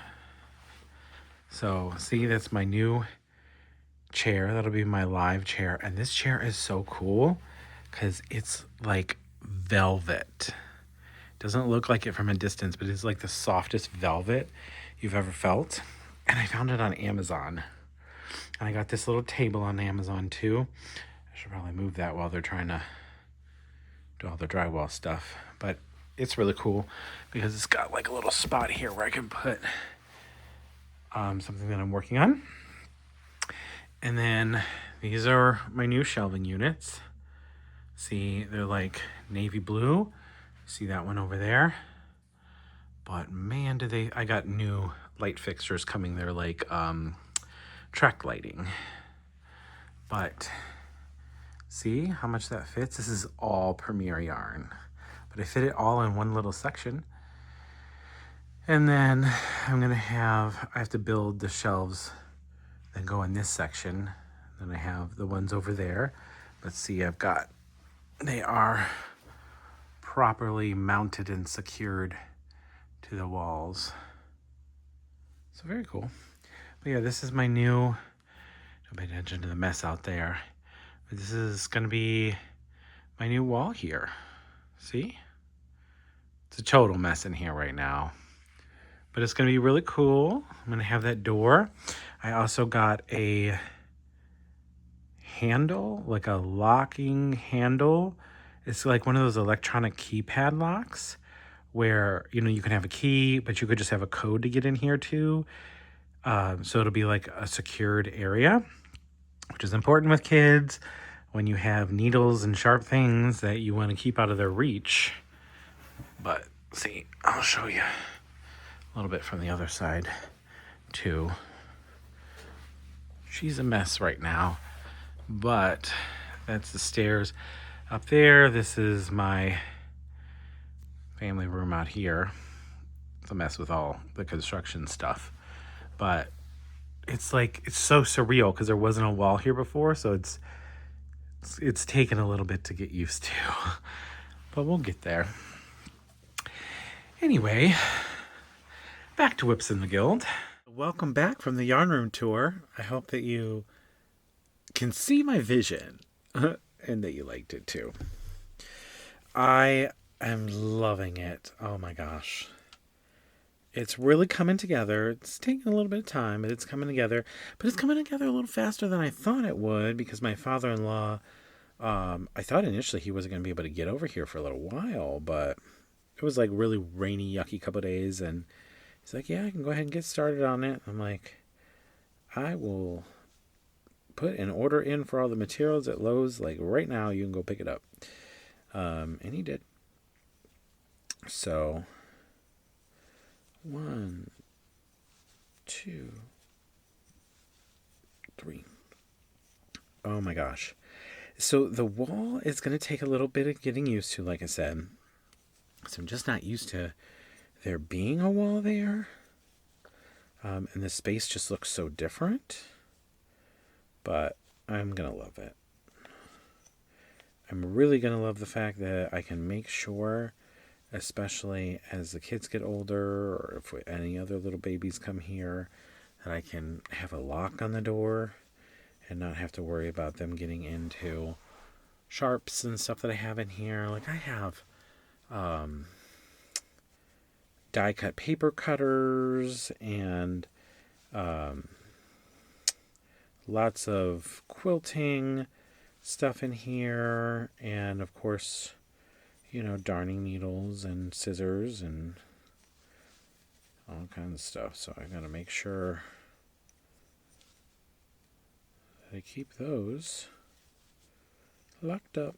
So see, that's my new chair. That'll be my live chair. And this chair is so cool because it's like velvet. Doesn't look like it from a distance, but it's like the softest velvet you've ever felt. And I found it on Amazon. And I got this little table on Amazon too. I should probably move that while they're trying to do all the drywall stuff. But it's really cool because it's got like a little spot here where I can put something that I'm working on. And then these are my new shelving units. See, they're like navy blue. See that one over there? But man, I got new light fixtures coming. They're like track lighting. But see how much that fits? This is all Premier yarn. But I fit it all in one little section. And then I have to build the shelves that go in this section. Then I have the ones over there. But see, they are properly mounted and secured to the walls. So very cool. But yeah, this is my new, don't pay attention to the mess out there. But this is gonna be my new wall here. See? It's a total mess in here right now. But it's gonna be really cool. I'm gonna have that door. I also got a handle, like a locking handle. It's like one of those electronic keypad locks where, you can have a key, but you could just have a code to get in here too. So it'll be like a secured area, which is important with kids when you have needles and sharp things that you want to keep out of their reach. But see, I'll show you a little bit from the other side too. She's a mess right now, but that's the stairs up there. This is my family room out here. It's a mess with all the construction stuff, but it's so surreal because there wasn't a wall here before, so it's taken a little bit to get used to, but we'll get there. Anyway, back to WIPS in the Gild. Welcome back from the yarn room tour. I hope that you can see my vision and that you liked it too. I am loving it. Oh my gosh. It's really coming together. It's taking a little bit of time, but it's coming together. But it's coming together a little faster than I thought it would because my father-in-law, I thought initially he wasn't going to be able to get over here for a little while, but it was like really rainy, yucky couple of days, and he's like, yeah, I can go ahead and get started on it. I'm like, I will put an order in for all the materials at Lowe's, like right now, you can go pick it up. And he did. So 1, 2, 3. Oh my gosh. So the wall is going to take a little bit of getting used to, like I said. So I'm just not used to there being a wall there. And the space just looks so different. But I'm going to love it. I'm really going to love the fact that I can make sure, especially as the kids get older or if any other little babies come here, that I can have a lock on the door and not have to worry about them getting into sharps and stuff that I have in here. Like I have die cut paper cutters and lots of quilting stuff in here, and of course, darning needles and scissors and all kinds of stuff. So I gotta make sure that I keep those locked up.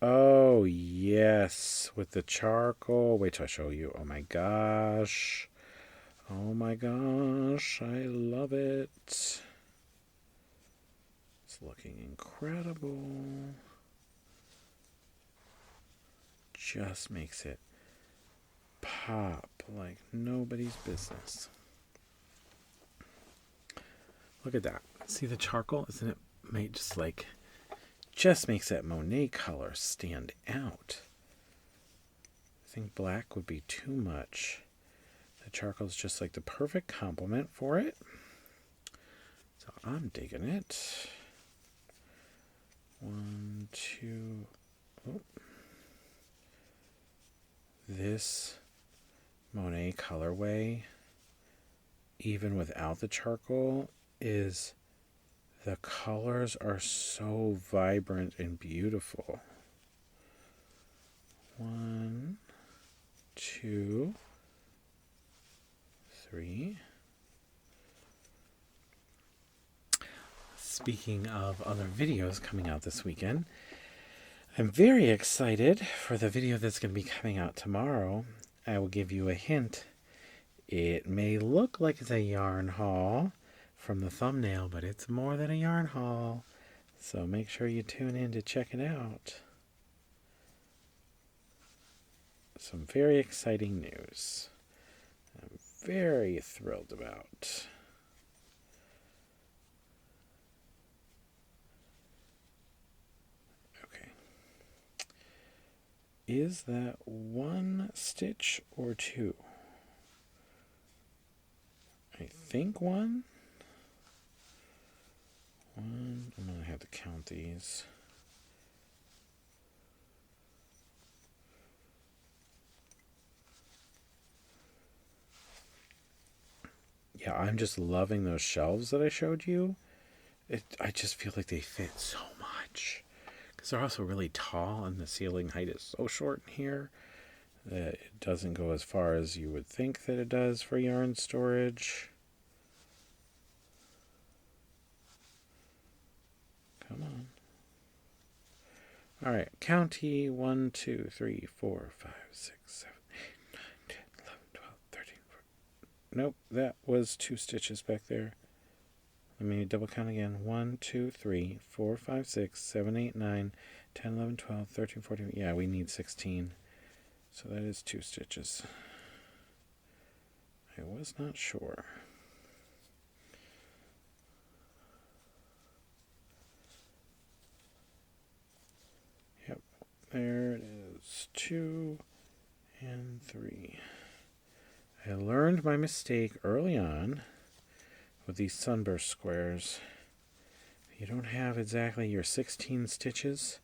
Oh yes, with the charcoal. Wait till I show you. Oh my gosh. Oh my gosh, I love it. It's looking incredible. Just makes it pop like nobody's business. Look at that. See the charcoal? Isn't it made just makes that Monet color stand out. I think black would be too much. The charcoal is just like the perfect complement for it. So I'm digging it. 1, 2. Oh. This Monet colorway, even without the charcoal, the colors are so vibrant and beautiful. 1, 2, 3. Speaking of other videos coming out this weekend, I'm very excited for the video that's going to be coming out tomorrow. I will give you a hint. It may look like it's a yarn haul from the thumbnail, but it's more than a yarn haul. So make sure you tune in to check it out. some very exciting news. I'm very thrilled about. Okay. Is that one stitch or two? I think one. I'm going to have to count these. Yeah, I'm just loving those shelves that I showed you. I just feel like they fit so much. Because they're also really tall and the ceiling height is so short in here that it doesn't go as far as you would think that it does for yarn storage. Come on. All right, county 1, 2, 3, 4, 5, 6, 7, 8, 9, 10, 11, 12, 13, 14. Nope, that was 2 stitches back there. Let me double count again. 1, 2, 3, 4, 5, 6, 7, 8, 9, 10, 11, 12, 13, 14. Yeah, we need 16. So that is 2 stitches. I was not sure. Yep, there it is. 2 and 3. I learned my mistake early on with these sunburst squares. You don't have exactly your 16 stitches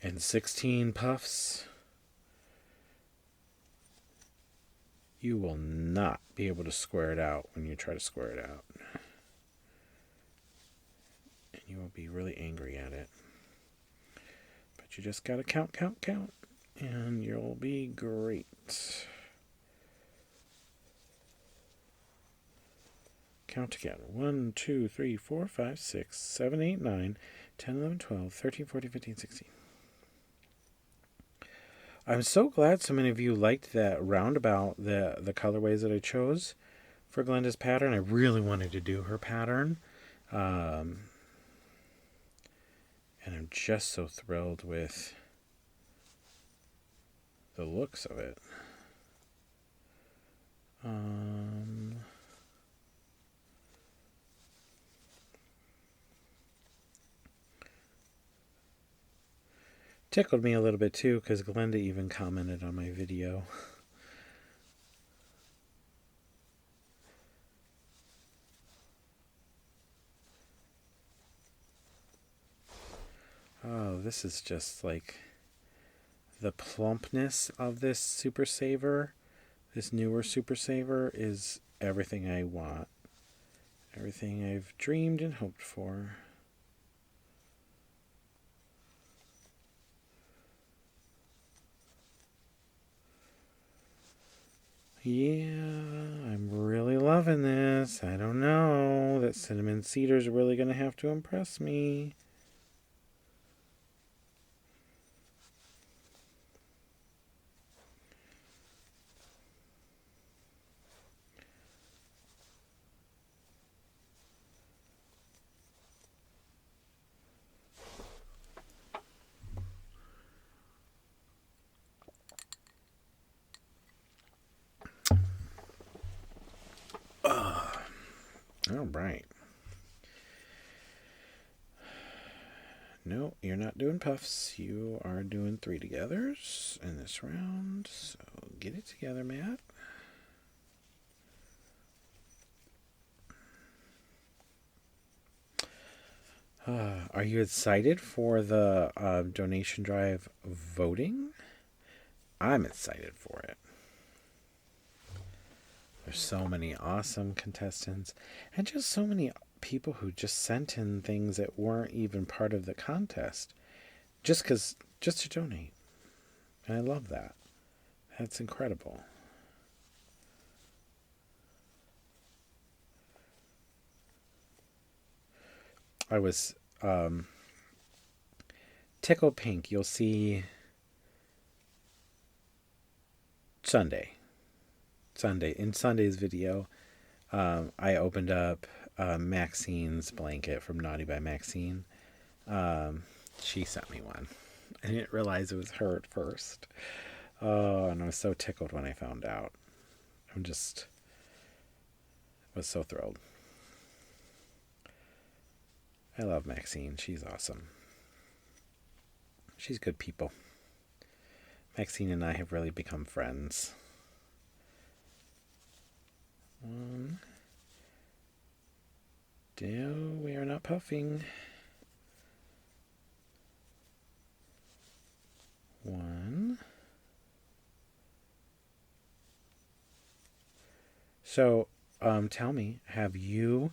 and 16 puffs, you will not be able to square it out when you try to square it out. And you will be really angry at it. But you just gotta count, count, count, and you'll be great. Count again. 1, 2, 3, 4, 5, 6, 7, 8, 9, 10, 11, 12, 13, 14, 15, 16. I'm so glad so many of you liked that roundabout, the colorways that I chose for Glenda's pattern. I really wanted to do her pattern. And I'm just so thrilled with the looks of it. Tickled me a little bit too because Glenda even commented on my video. Oh, this is just like the plumpness of this Super Saver. This newer Super Saver is everything I want. Everything I've dreamed and hoped for. Yeah, I'm really loving this. I don't know. That cinnamon cedar's really going to have to impress me. All right. No, you're not doing puffs. You are doing 3 togethers in this round. So get it together, Matt. Are you excited for the donation drive voting? I'm excited for it. There's so many awesome contestants and just so many people who just sent in things that weren't even part of the contest just to donate. And I love that. That's incredible. I was Tickle Pink. You'll see in Sunday's video. I opened up Maxine's blanket from Naughty by Maxine. She sent me one. I didn't realize it was her at first. Oh, and I was so tickled when I found out. Was so thrilled. I love Maxine. She's awesome. She's good people. Maxine and I have really become friends. No, we are not puffing. One. So, tell me, have you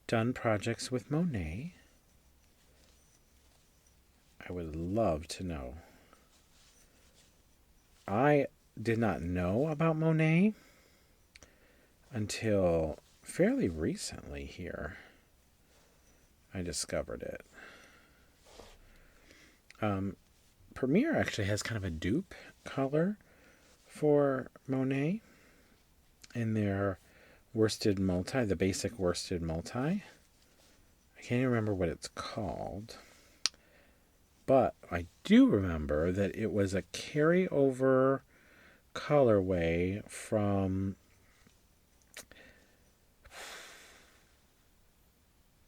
done projects with Monet? I would love to know. I did not know about Monet until fairly recently here. I discovered it. Premier actually has kind of a dupe color for Monet in their worsted multi, the basic worsted multi. I can't even remember what it's called. But I do remember that it was a carryover colorway from...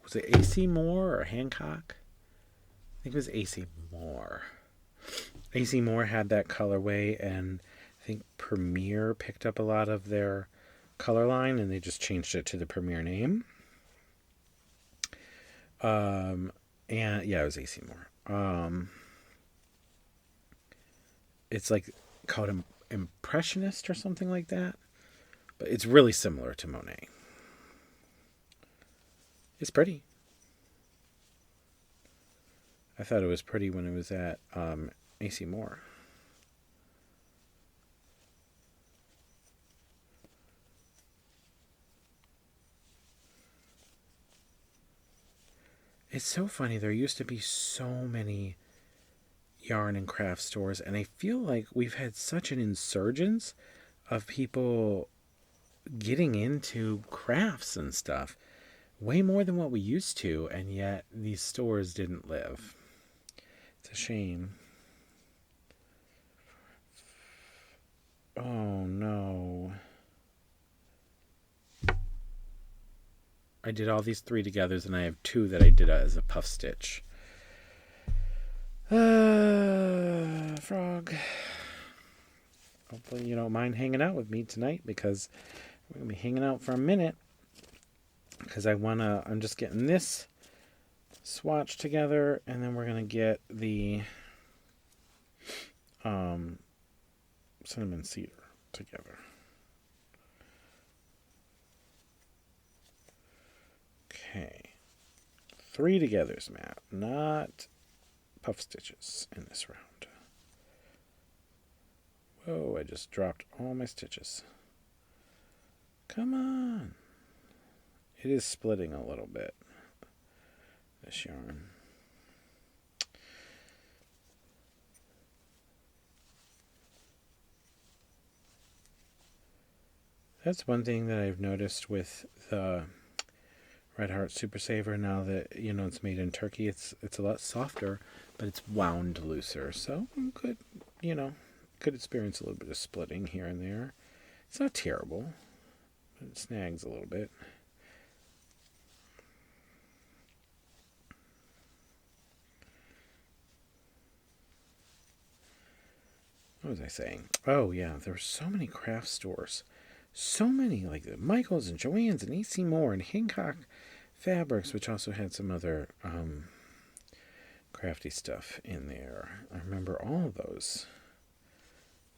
Was it AC Moore or Hancock? I think it was AC Moore. AC Moore had that colorway, and I think Premier picked up a lot of their color line, and they just changed it to the Premier name. And yeah, it was AC Moore. It's like called Impressionist or something like that, but it's really similar to Monet. It's pretty. I thought it was pretty when it was at AC Moore. It's so funny. There used to be so many yarn and craft stores, and I feel like we've had such an insurgence of people getting into crafts and stuff. Way more than what we used to, and yet these stores didn't live. It's a shame. Oh no. I did all these 3 togethers, and I have 2 that I did as a puff stitch. Frog. Hopefully you don't mind hanging out with me tonight, because we're going to be hanging out for a minute. Because I'm just getting this swatch together, and then we're going to get the cinnamon cedar together. Okay. 3 togethers, Matt. Not puff stitches in this round. Whoa, I just dropped all my stitches. Come on. It is splitting a little bit, this yarn. That's one thing that I've noticed with the Red Heart Super Saver now that, it's made in Turkey. It's a lot softer, but it's wound looser. So could experience a little bit of splitting here and there. It's not terrible, but it snags a little bit. What was I saying? Oh, yeah, there were so many craft stores. So many, like the Michaels and Joann's and AC Moore and Hancock Fabrics, which also had some other crafty stuff in there. I remember all of those.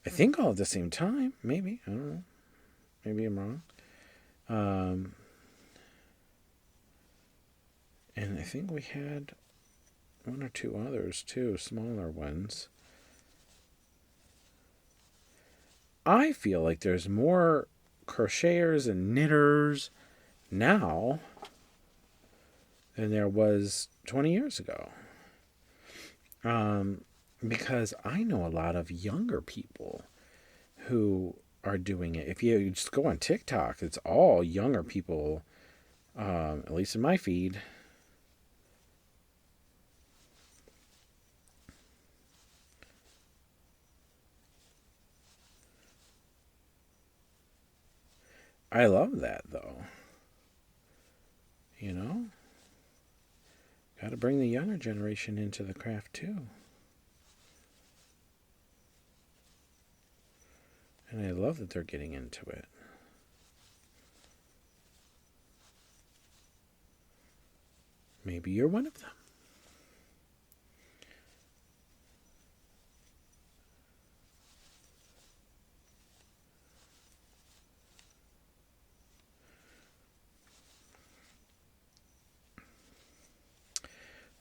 I think all at the same time. Maybe. I don't know. Maybe I'm wrong. And I think we had 1 or 2 others, too, smaller ones. I feel like there's more crocheters and knitters now than there was 20 years ago. Because I know a lot of younger people who are doing it. If you just go on TikTok, it's all younger people, at least in my feed. I love that, though. You know? Got to bring the younger generation into the craft, too. And I love that they're getting into it. Maybe you're one of them.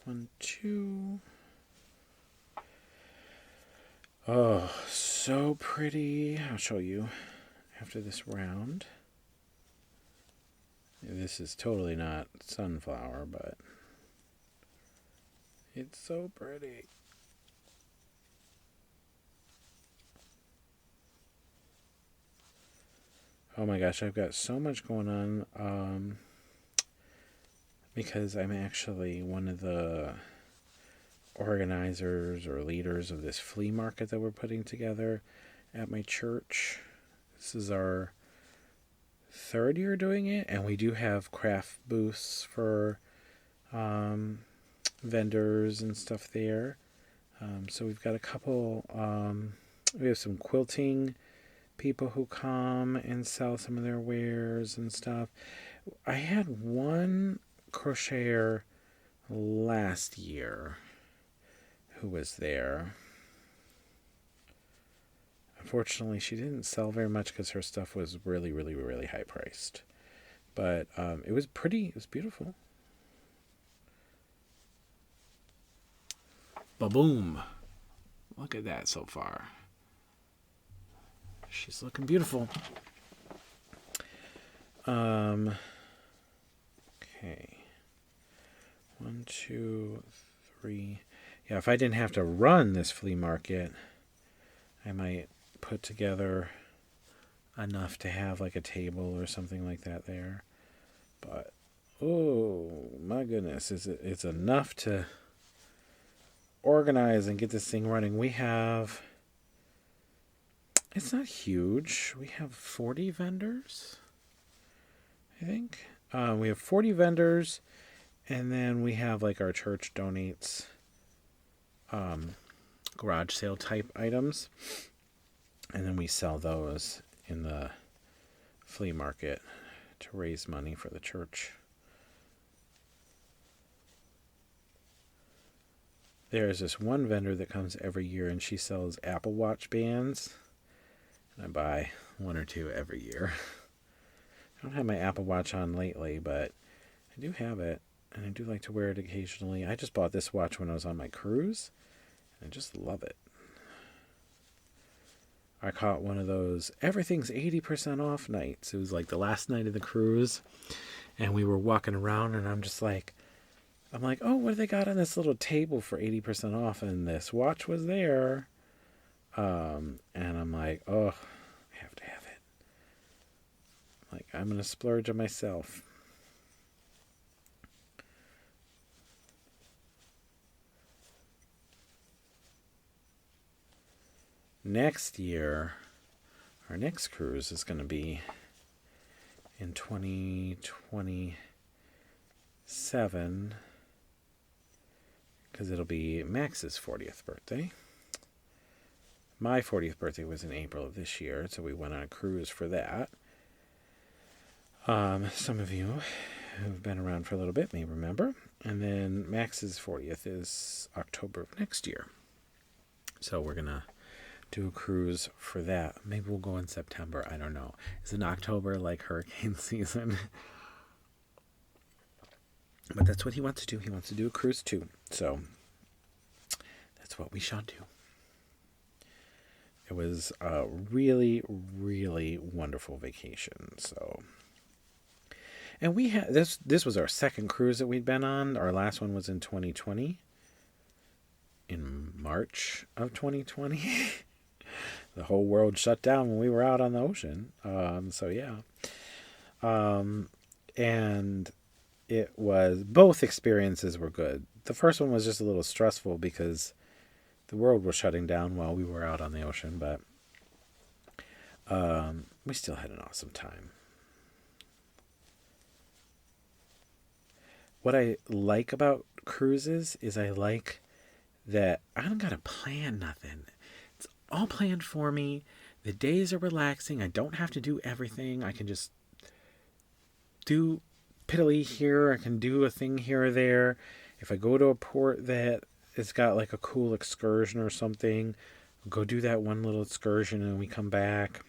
One, two. Oh, so pretty. I'll show you after this round. This is totally not sunflower, but it's so pretty. Oh my gosh, I've got so much going on because I'm actually one of the organizers or leaders of this flea market that we're putting together at my church. This is our third year doing it, and we do have craft booths for vendors and stuff there. So we've got a couple, we have some quilting people who come and sell some of their wares and stuff. I had one crocheter last year who was there. Unfortunately, she didn't sell very much because her stuff was really, really, really high priced. But it was pretty. It was beautiful. Ba-boom. Look at that so far. She's looking beautiful. Okay. 1, 2, 3. Yeah, if I didn't have to run this flea market, I might put together enough to have like a table or something like that there. But oh my goodness, it's enough to organize and get this thing running. We have, it's not huge. We have 40 vendors, I think. We have 40 vendors, and then we have like our church donates garage sale type items, and then we sell those in the flea market to raise money for the church. There's this one vendor that comes every year, and she sells Apple Watch bands, and I buy 1 or 2 every year. I don't have my Apple Watch on lately, but I do have it, and I do like to wear it occasionally. I just bought this watch when I was on my cruise, and I just love it. I caught one of those everything's 80% off nights. It was like the last night of the cruise, and we were walking around, and I'm like, oh, what do they got on this little table for 80% off? And this watch was there. And I'm like, oh, I have to have it. Like, I'm going to splurge on myself. Next year, our next cruise is going to be in 2027, because it'll be Max's 40th birthday. My 40th birthday was in April of this year, so we went on a cruise for that. Some of you who've been around for a little bit may remember. And then Max's 40th is October of next year. So we're going to do a cruise for that. Maybe we'll go in September. I don't know. Is in October like hurricane season? But that's what he wants to do. He wants to do a cruise too. So that's what we shall do. It was a really, really wonderful vacation. So, and we had this was our second cruise that we'd been on. Our last one was in 2020. In March of 2020. The whole world shut down when we were out on the ocean. So yeah. And it was, both experiences were good. The first one was just a little stressful because the world was shutting down while we were out on the ocean, but we still had an awesome time. what I like about cruises is I like that I don't gotta plan nothing. It's all planned for me. The days are relaxing. I don't have to do everything. I can just do piddly here. I can do a thing here or there. If I go to a port that it's got like a cool excursion or something, go do that one little excursion and we come back.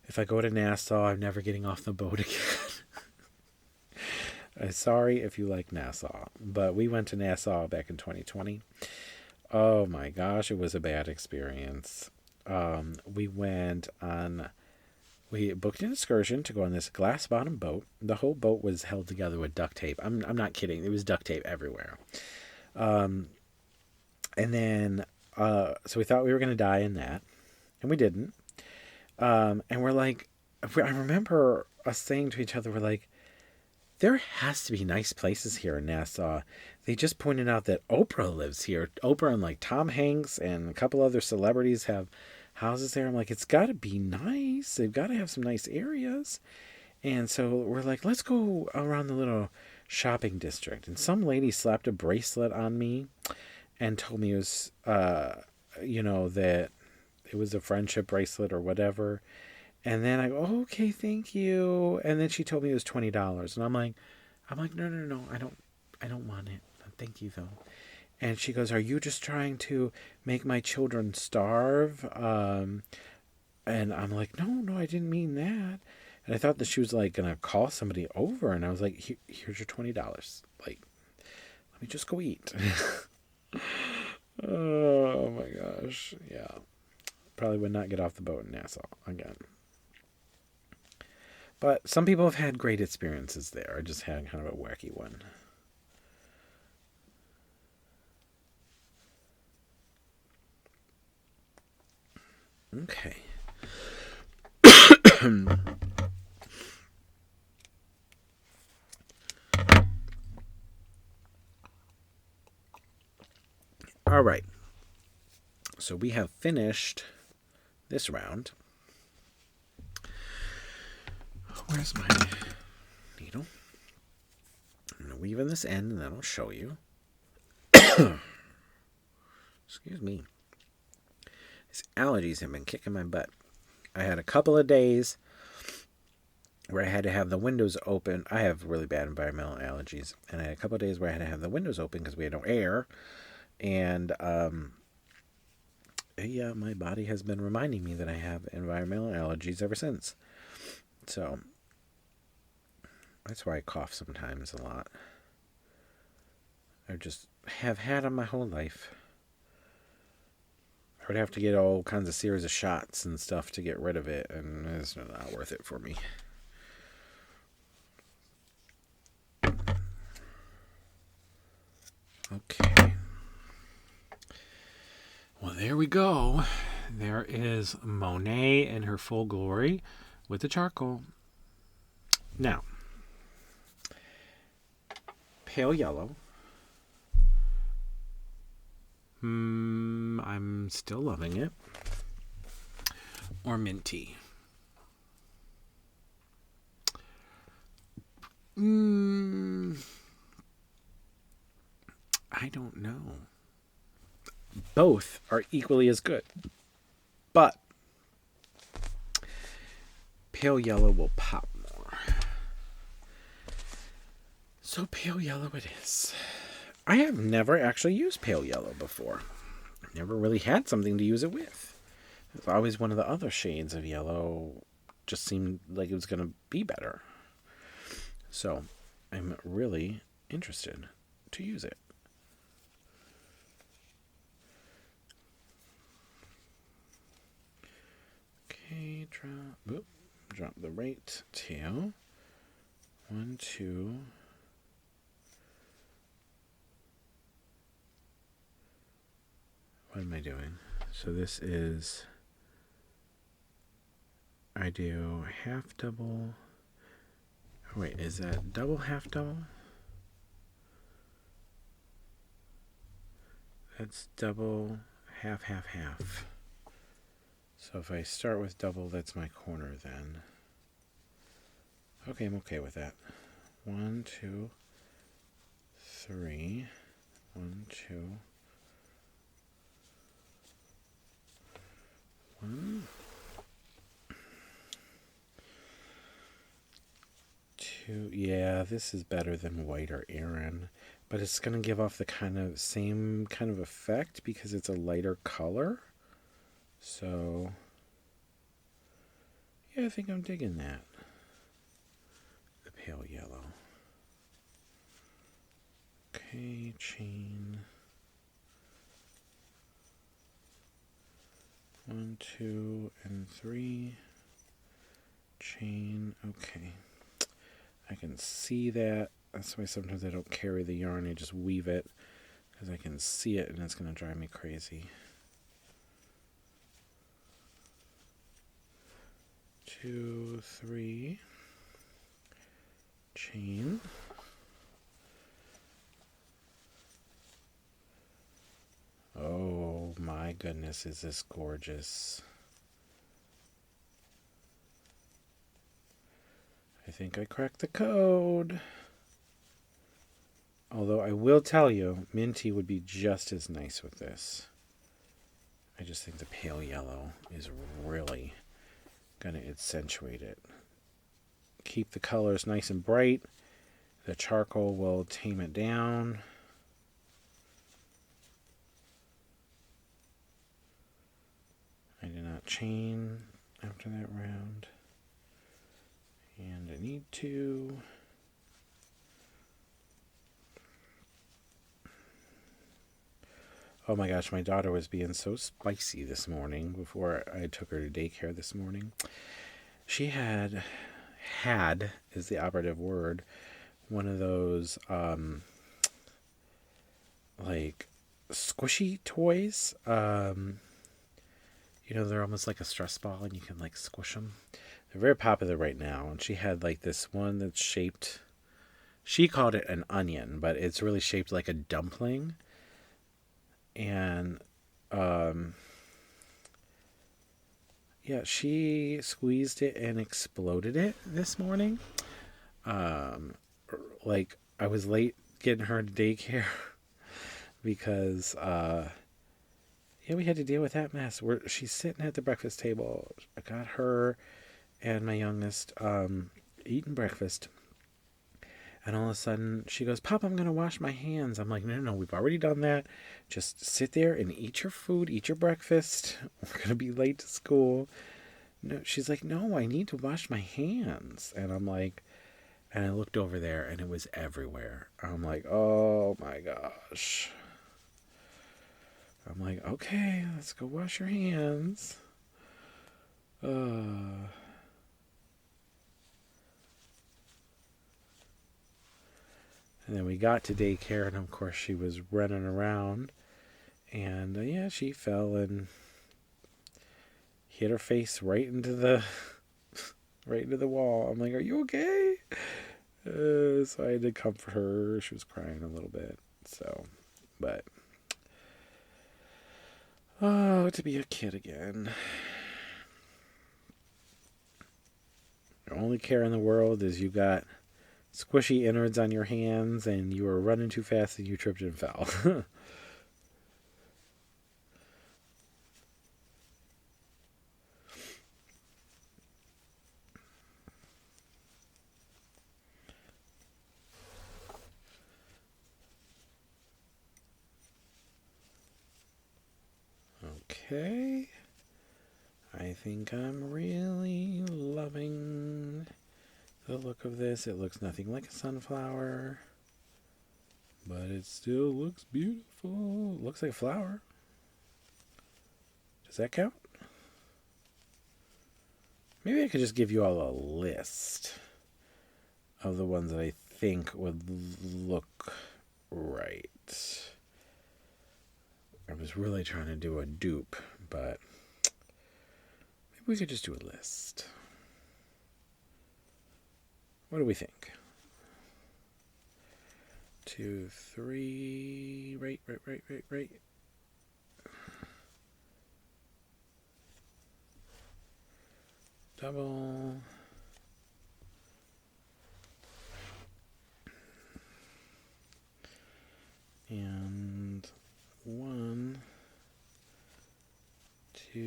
If I go to Nassau, I'm never getting off the boat again. Sorry if you like Nassau, but we went to Nassau back in 2020. Oh my gosh, it was a bad experience. We went on, we booked an excursion to go on this glass bottom boat. The whole boat was held together with duct tape. I'm not kidding. There was duct tape everywhere. And then, so we thought we were going to die in that, and we didn't. And we're like, I remember us saying to each other, we're like, there has to be nice places here in Nassau. They just pointed out that Oprah lives here. Oprah and like Tom Hanks and a couple other celebrities have houses there. I'm like, it's got to be nice. They've got to have some nice areas. And so we're like, let's go around the little shopping district. And some lady slapped a bracelet on me and told me it was, that it was a friendship bracelet or whatever. And then I go, oh, okay, thank you. And then she told me it was $20. And I'm like, no, I don't want it. Thank you though. And she goes, are you just trying to make my children starve? And I'm like, no, I didn't mean that. And I thought that she was like going to call somebody over. And I was like, here's your $20. Like, let me just go eat. Oh my gosh. Yeah. Probably would not get off the boat in Nassau again. But some people have had great experiences there. I just had kind of a wacky one. Okay. All right. So we have finished this round. Where's my needle? I'm going to weave in this end and then I'll show you. Excuse me. These allergies have been kicking my butt. I had a couple of days where I had to have the windows open. I have really bad environmental allergies. And I had a couple of days where I had to have the windows open because we had no air. And, yeah, my body has been reminding me that I have environmental allergies ever since. So that's why I cough sometimes a lot. I just have had them my whole life. I would have to get all kinds of series of shots and stuff to get rid of it, and it's not worth it for me. Okay. Well, there we go. There is Monet in her full glory with the charcoal. Now, pale yellow. I'm still loving it. Or minty. I don't know. Both are equally as good. But pale yellow will pop more. So pale yellow it is. I have never actually used pale yellow before. I've never really had something to use it with. It's always one of the other shades of yellow just seemed like it was going to be better. So I'm really interested to use it. Okay, drop the right tail. 1, 2. What am I doing? So this is, I do half double. Oh, wait, is that double half double? That's double half half half. So if I start with double, that's my corner then. Okay, I'm okay with that. 1, 2, 3. 1, 2, 1, 2. Yeah, this is better than white or Aran, but it's going to give off the same kind of effect because it's a lighter color. So, yeah, I think I'm digging that. The pale yellow. Okay, chain. 1, 2, and 3. Chain. Okay. I can see that. That's why sometimes I don't carry the yarn. I just weave it because I can see it and it's going to drive me crazy. 2, 3. Chain. Oh my goodness, is this gorgeous. I think I cracked the code. Although I will tell you, Minty would be just as nice with this. I just think the pale yellow is really going to accentuate it. Keep the colors nice and bright. The charcoal will tame it down. I did not chain after that round. And I need to. Oh my gosh, my daughter was being so spicy this morning before I took her to daycare this morning. She had is the operative word, one of those like squishy toys. They're almost like a stress ball and you can like squish them. They're very popular right now. And she had like this one that's shaped, she called it an onion, but it's really shaped like a dumpling. And yeah, she squeezed it and exploded it this morning. Like I was late getting her to daycare because we had to deal with that mess. She's sitting at the breakfast table. I got her and my youngest eating breakfast. And all of a sudden, she goes, Pop, I'm going to wash my hands. I'm like, no, we've already done that. Just sit there and eat your food, eat your breakfast. We're going to be late to school. No, she's like, no, I need to wash my hands. And I'm like, and I looked over there and it was everywhere. I'm like, oh my gosh. I'm like, okay, let's go wash your hands. And then we got to daycare, and of course she was running around, and she fell and hit her face right into the wall. I'm like, "Are you okay?" So I had to comfort her. She was crying a little bit. So, but to be a kid again. The only care in the world is you got squishy innards on your hands and you were running too fast and you tripped and fell. Okay. I think I'm really loving the look of this. It looks nothing like a sunflower, but it still looks beautiful. It looks like a flower. Does that count? Maybe I could just give you all a list of the ones that I think would look right. I was really trying to do a dupe, but maybe we could just do a list. What do we think? 2, 3, right. Double.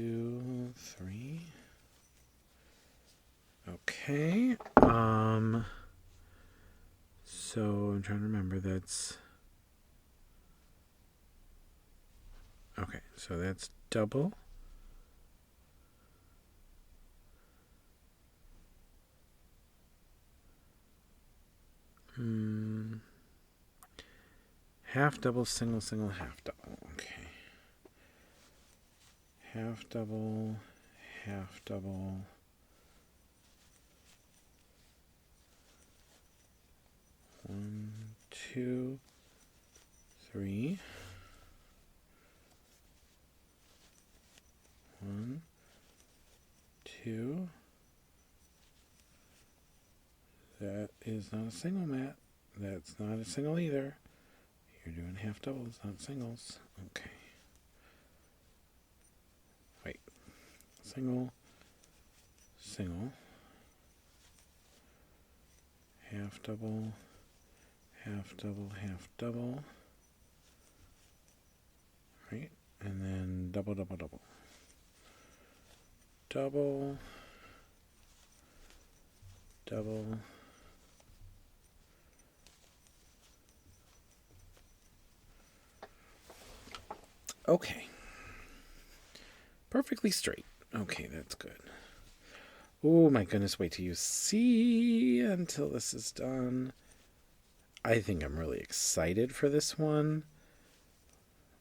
2, 3. Okay. So I'm trying to remember. That's okay. So that's double. Half double, single, single, half double. Okay. Half double, half double. One, 2, 3. 1, 2. That is not a single, Matt. That's not a single either. You're doing half doubles, not singles. Okay. Wait. Single, single. Half double, half double, half double. Right? And then double, double, double. Double, double. Okay. Perfectly straight. Okay, that's good. Oh my goodness, wait till you see until this is done. I think I'm really excited for this one,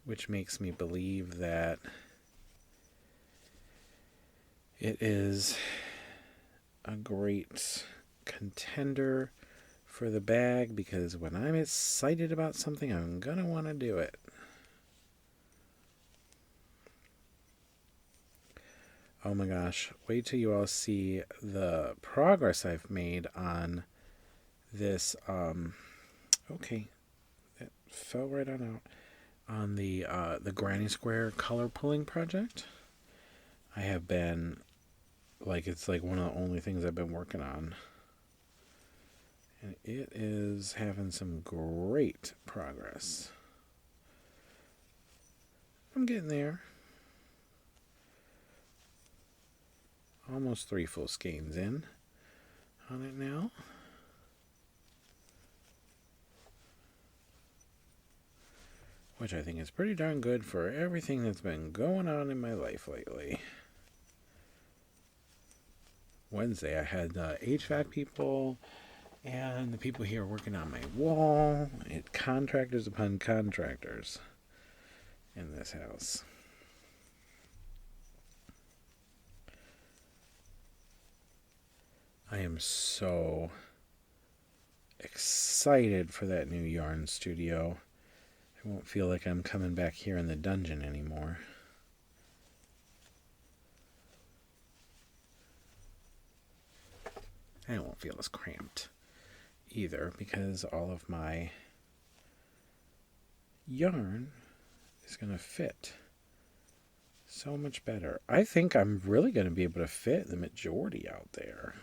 which makes me believe that it is a great contender for the bag, because when I'm excited about something, I'm gonna want to do it. Oh my gosh, wait till you all see the progress I've made on this. Okay, that fell right on out. On the Granny Square color pulling project. I have been, it's like one of the only things I've been working on. And it is having some great progress. I'm getting there. Almost 3 full skeins in on it now. Which I think is pretty darn good for everything that's been going on in my life lately. Wednesday I had the HVAC people and the people here working on my wall. Contractors upon contractors in this house. I am so excited for that new yarn studio. I won't feel like I'm coming back here in the dungeon anymore. I won't feel as cramped either, because all of my yarn is going to fit so much better. I think I'm really going to be able to fit the majority out there.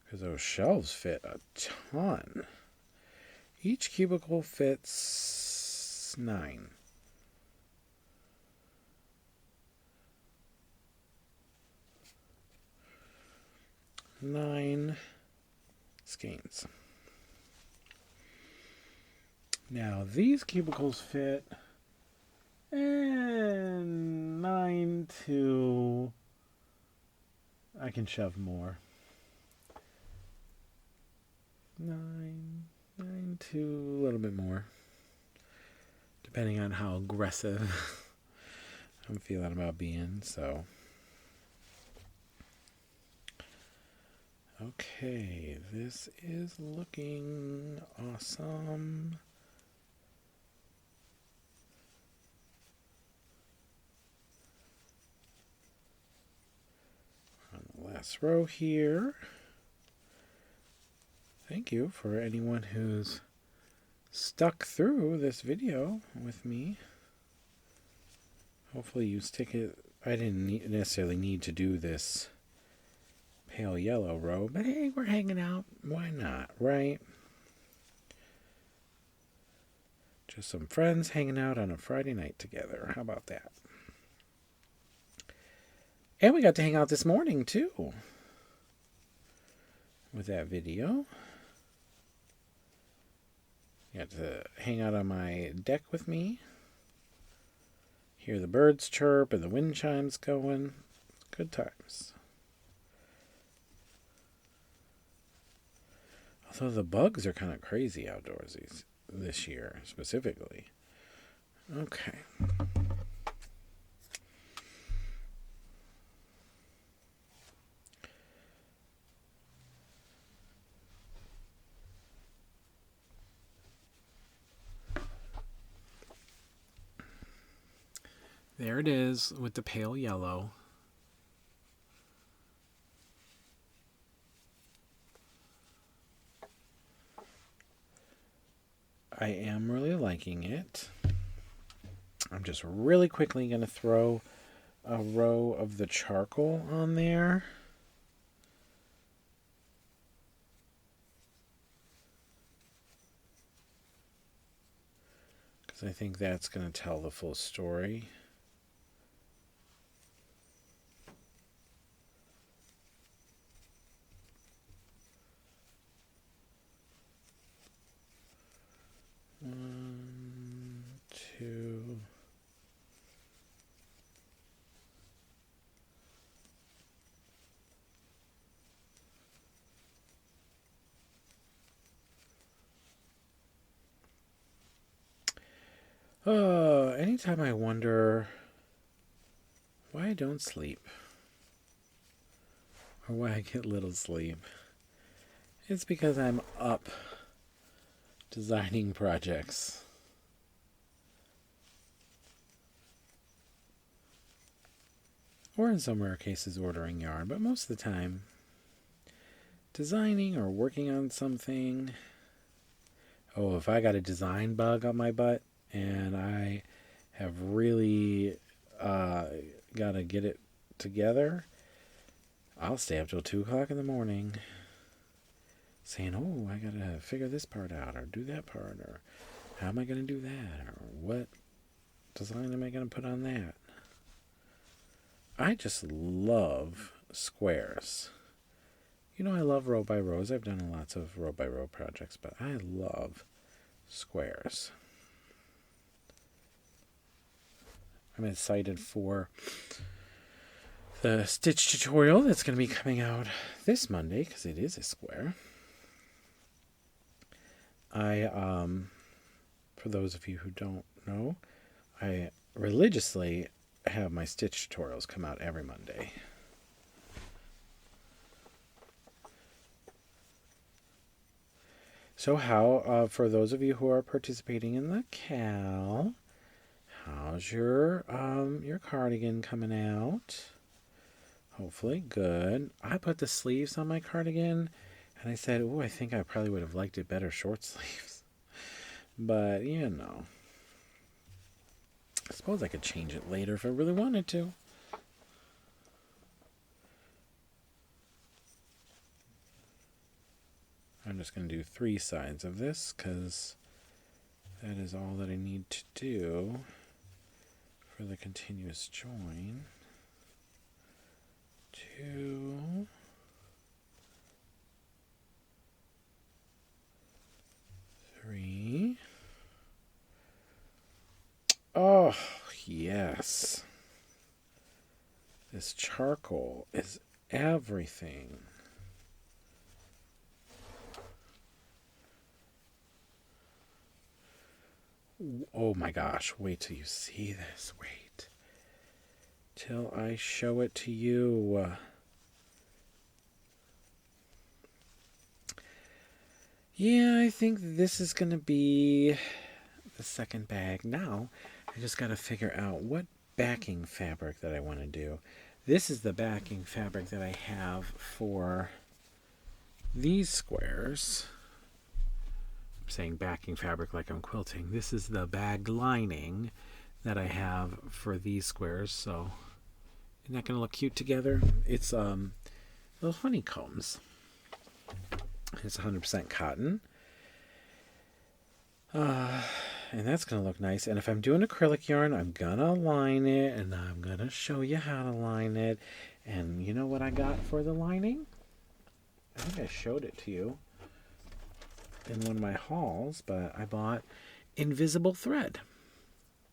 Because those shelves fit a ton. Each cubicle fits 9. Nine skeins. Now these cubicles fit and 9 to, I can shove more. 9 to a little bit more, depending on how aggressive I'm feeling about being. So okay, this is looking awesome. On the last row here. Thank you for anyone who's stuck through this video with me. Hopefully you stick it. I didn't necessarily need to do this pale yellow row, but hey, we're hanging out. Why not, right? Just some friends hanging out on a Friday night together. How about that? And we got to hang out this morning, too, with that video. Got to hang out on my deck with me. Hear the birds chirp and the wind chimes going. Good times. Although the bugs are kind of crazy outdoors this year, specifically. Okay. There it is with the pale yellow. I am really liking it. I'm just really quickly going to throw a row of the charcoal on there. Because I think that's going to tell the full story. One, two. Anytime I wonder why I don't sleep, or why I get little sleep, it's because I'm up designing projects. Or in some rare cases ordering yarn, but most of the time designing or working on something. Oh, if I got a design bug on my butt and I have really got to get it together, I'll stay up till 2 o'clock in the morning saying, oh, I got to figure this part out or do that part, or how am I going to do that, or what design am I going to put on that. I just love squares. You know, I love row by rows. I've done lots of row by row projects, but I love squares. I'm excited for the stitch tutorial that's going to be coming out this Monday, because it is a square. For those of you who don't know, I religiously have my stitch tutorials come out every Monday. So how, for those of you who are participating in the Cal, how's your cardigan coming out? Hopefully good. I put the sleeves on my cardigan and I said, oh, I think I probably would have liked it better short sleeves. But, you know, I suppose I could change it later if I really wanted to. I'm just going to do 3 sides of this because that is all that I need to do for the continuous join. 2. 3. Oh, yes. This charcoal is everything. Oh my gosh, wait till you see this. Wait till I show it to you. Yeah, I think this is going to be the second bag. Now, I just got to figure out what backing fabric that I want to do. This is the backing fabric that I have for these squares. I'm saying backing fabric like I'm quilting. This is the bag lining that I have for these squares. So, isn't that going to look cute together? It's little honeycombs. It's 100% cotton. And that's going to look nice. And if I'm doing acrylic yarn, I'm going to line it, and I'm going to show you how to line it. And you know what I got for the lining? I think I showed it to you in one of my hauls, but I bought invisible thread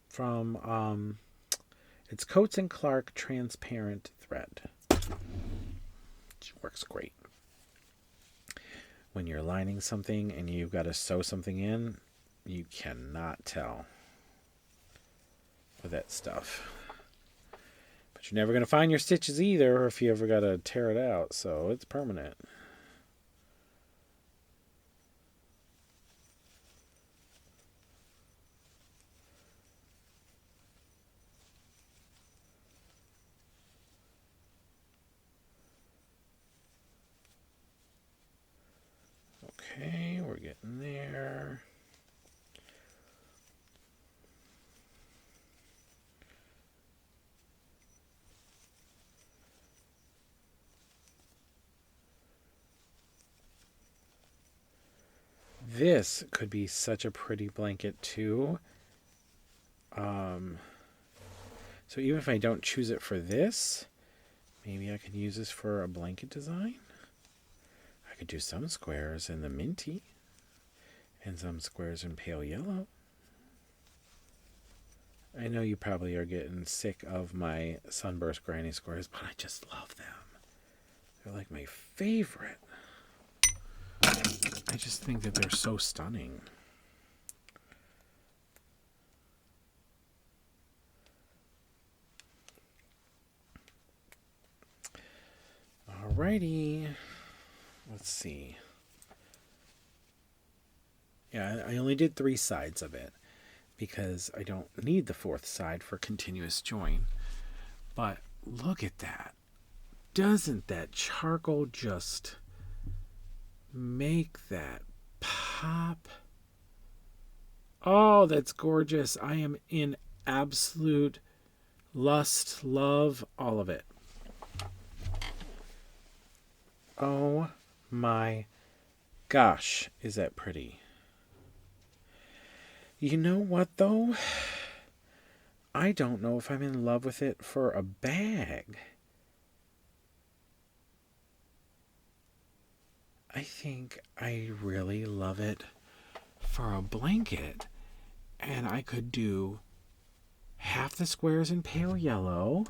from it's Coates and Clark transparent thread. Which works great. When you're lining something and you've got to sew something in, you cannot tell with that stuff. But you're never going to find your stitches either if you ever got to tear it out, so it's permanent. Okay, we're getting there. This could be such a pretty blanket too. So even if I don't choose it for this, maybe I could use this for a blanket design. I could do some squares in the minty and some squares in pale yellow. I know you probably are getting sick of my sunburst granny squares, but I just love them. They're like my favorite. I just think that they're so stunning. Alrighty. Let's see. Yeah, I only did 3 sides of it because I don't need the 4th side for continuous join. But look at that. Doesn't that charcoal just make that pop? Oh, that's gorgeous. I am in absolute lust, love, all of it. Oh my gosh, is that pretty? You know what though? I don't know if I'm in love with it for a bag. I think I really love it for a blanket. And I could do half the squares in pale yellow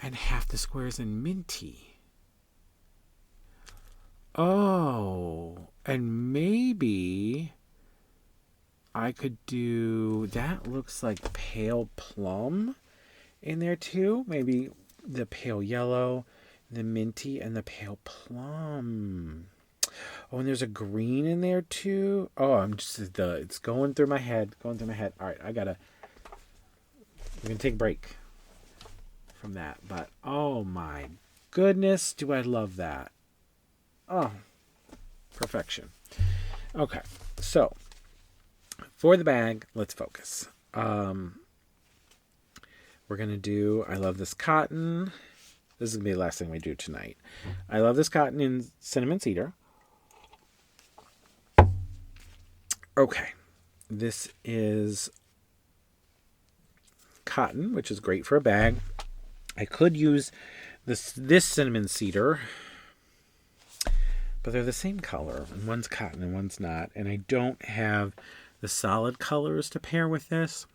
and half the squares in minty. Oh, and maybe I could do, that looks like pale plum in there too. Maybe the pale yellow, the minty, and the pale plum. Oh, and there's a green in there too. Oh, it's going through my head, All right, we're going to take a break from that. But, oh my goodness, do I love that. Oh, perfection. Okay, so for the bag, let's focus. We're going to do, I love this cotton. This is going to be the last thing we do tonight. I love this cotton in cinnamon cedar. Okay, this is cotton, which is great for a bag. I could use this cinnamon cedar, but they're the same color, and one's cotton and one's not, and I don't have the solid colors to pair with this,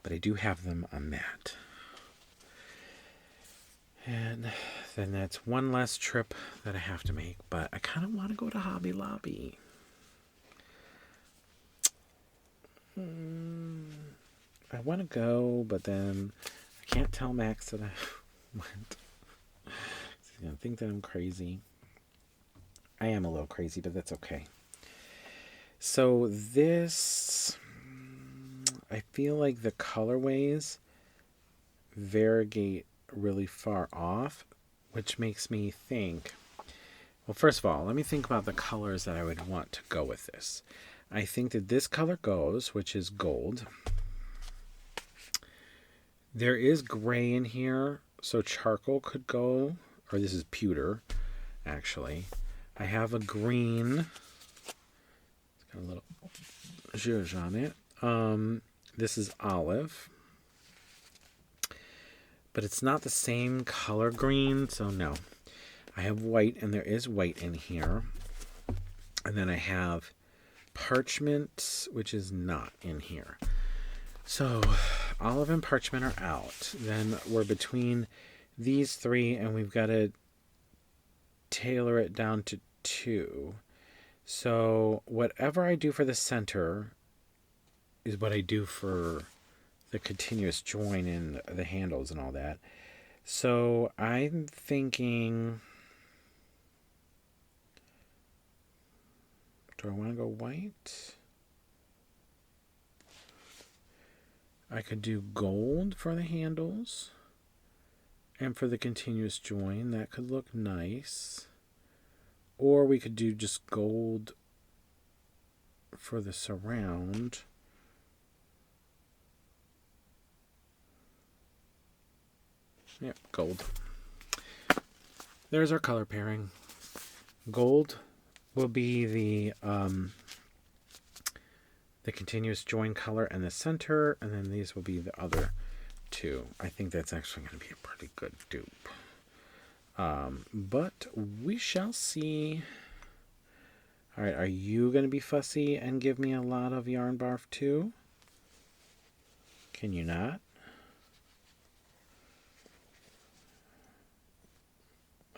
but I do have them on matte. And then that's one less trip that I have to make, but I kind of want to go to Hobby Lobby. I want to go, but then I can't tell Max that I went. He's going to think that I'm crazy. I am a little crazy, but that's okay. So this, I feel like the colorways variegate really far off, which makes me think, well, first of all, let me think about the colors that I would want to go with this. I think that this color goes, which is gold. There is gray in here, so charcoal could go, or this is pewter, actually. I have a green. It's got a little zhuzh on it. This is olive, but it's not the same color green, so no. I have white, and there is white in here. And then I have parchment, which is not in here. So olive and parchment are out. Then we're between these three, and we've got to tailor it down to 2. So whatever I do for the center is what I do for the continuous join and the handles and all that. So I'm thinking, do I want to go white? I could do gold for the handles and for the continuous join. That could look nice. Or we could do just gold for the surround. Yep, gold. There's our color pairing. Gold will be the continuous join color and the center, and then these will be the other 2. I think that's actually going to be a pretty good dupe. But we shall see. All right, are you going to be fussy and give me a lot of yarn barf too? Can you not?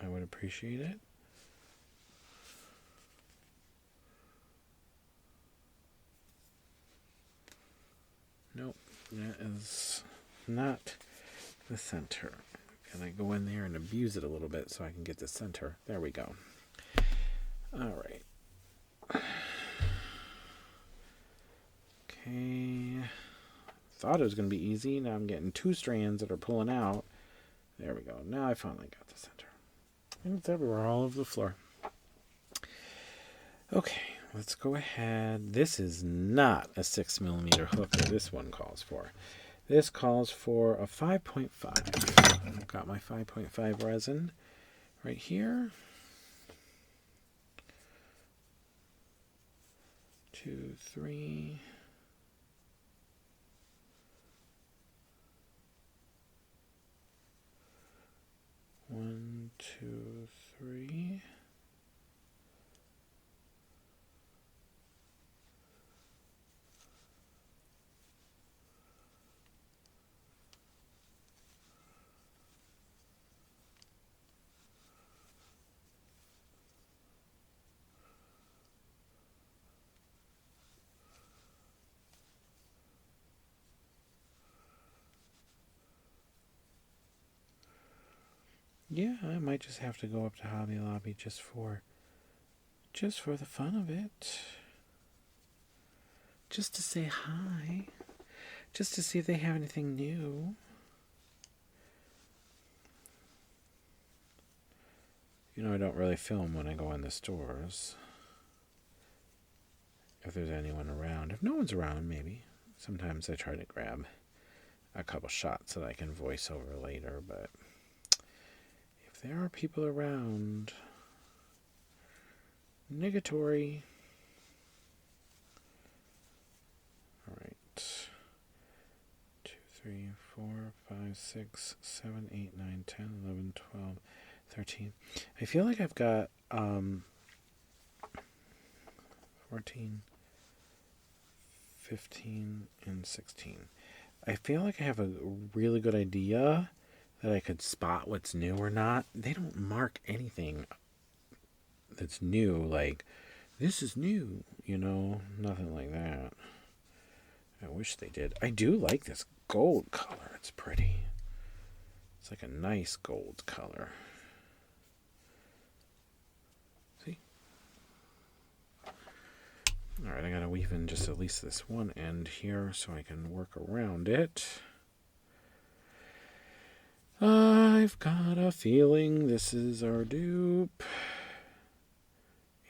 I would appreciate it. Nope, that is not the center. Can I go in there and abuse it a little bit so I can get the center? There we go. All right. Okay. Thought it was going to be easy. Now I'm getting 2 strands that are pulling out. There we go. Now I finally got the center. And it's everywhere, all over the floor. Okay, let's go ahead. This is not a 6mm hook that this one calls for. This calls for a 5.5. I've got my 5.5 resin right here. 2, 3. 1, 2, 3. Yeah, I might just have to go up to Hobby Lobby just for the fun of it. Just to say hi. Just to see if they have anything new. You know, I don't really film when I go in the stores. If there's anyone around. If no one's around, maybe. Sometimes I try to grab a couple shots that I can voice over later, but if there are people around, negatory. All right. 2, 3, 4, 5, 6, 7, 8, 9, 10, 11, 12, 13. I feel like I've got 14, 15, and 16. I feel like I have a really good idea that I could spot what's new or not. They don't mark anything that's new, like, this is new, you know, nothing like that. I wish they did. I do like this gold color. It's pretty. It's like a nice gold color. See? Alright, I gotta weave in just at least this one end here so I can work around it. I've got a feeling this is our dupe.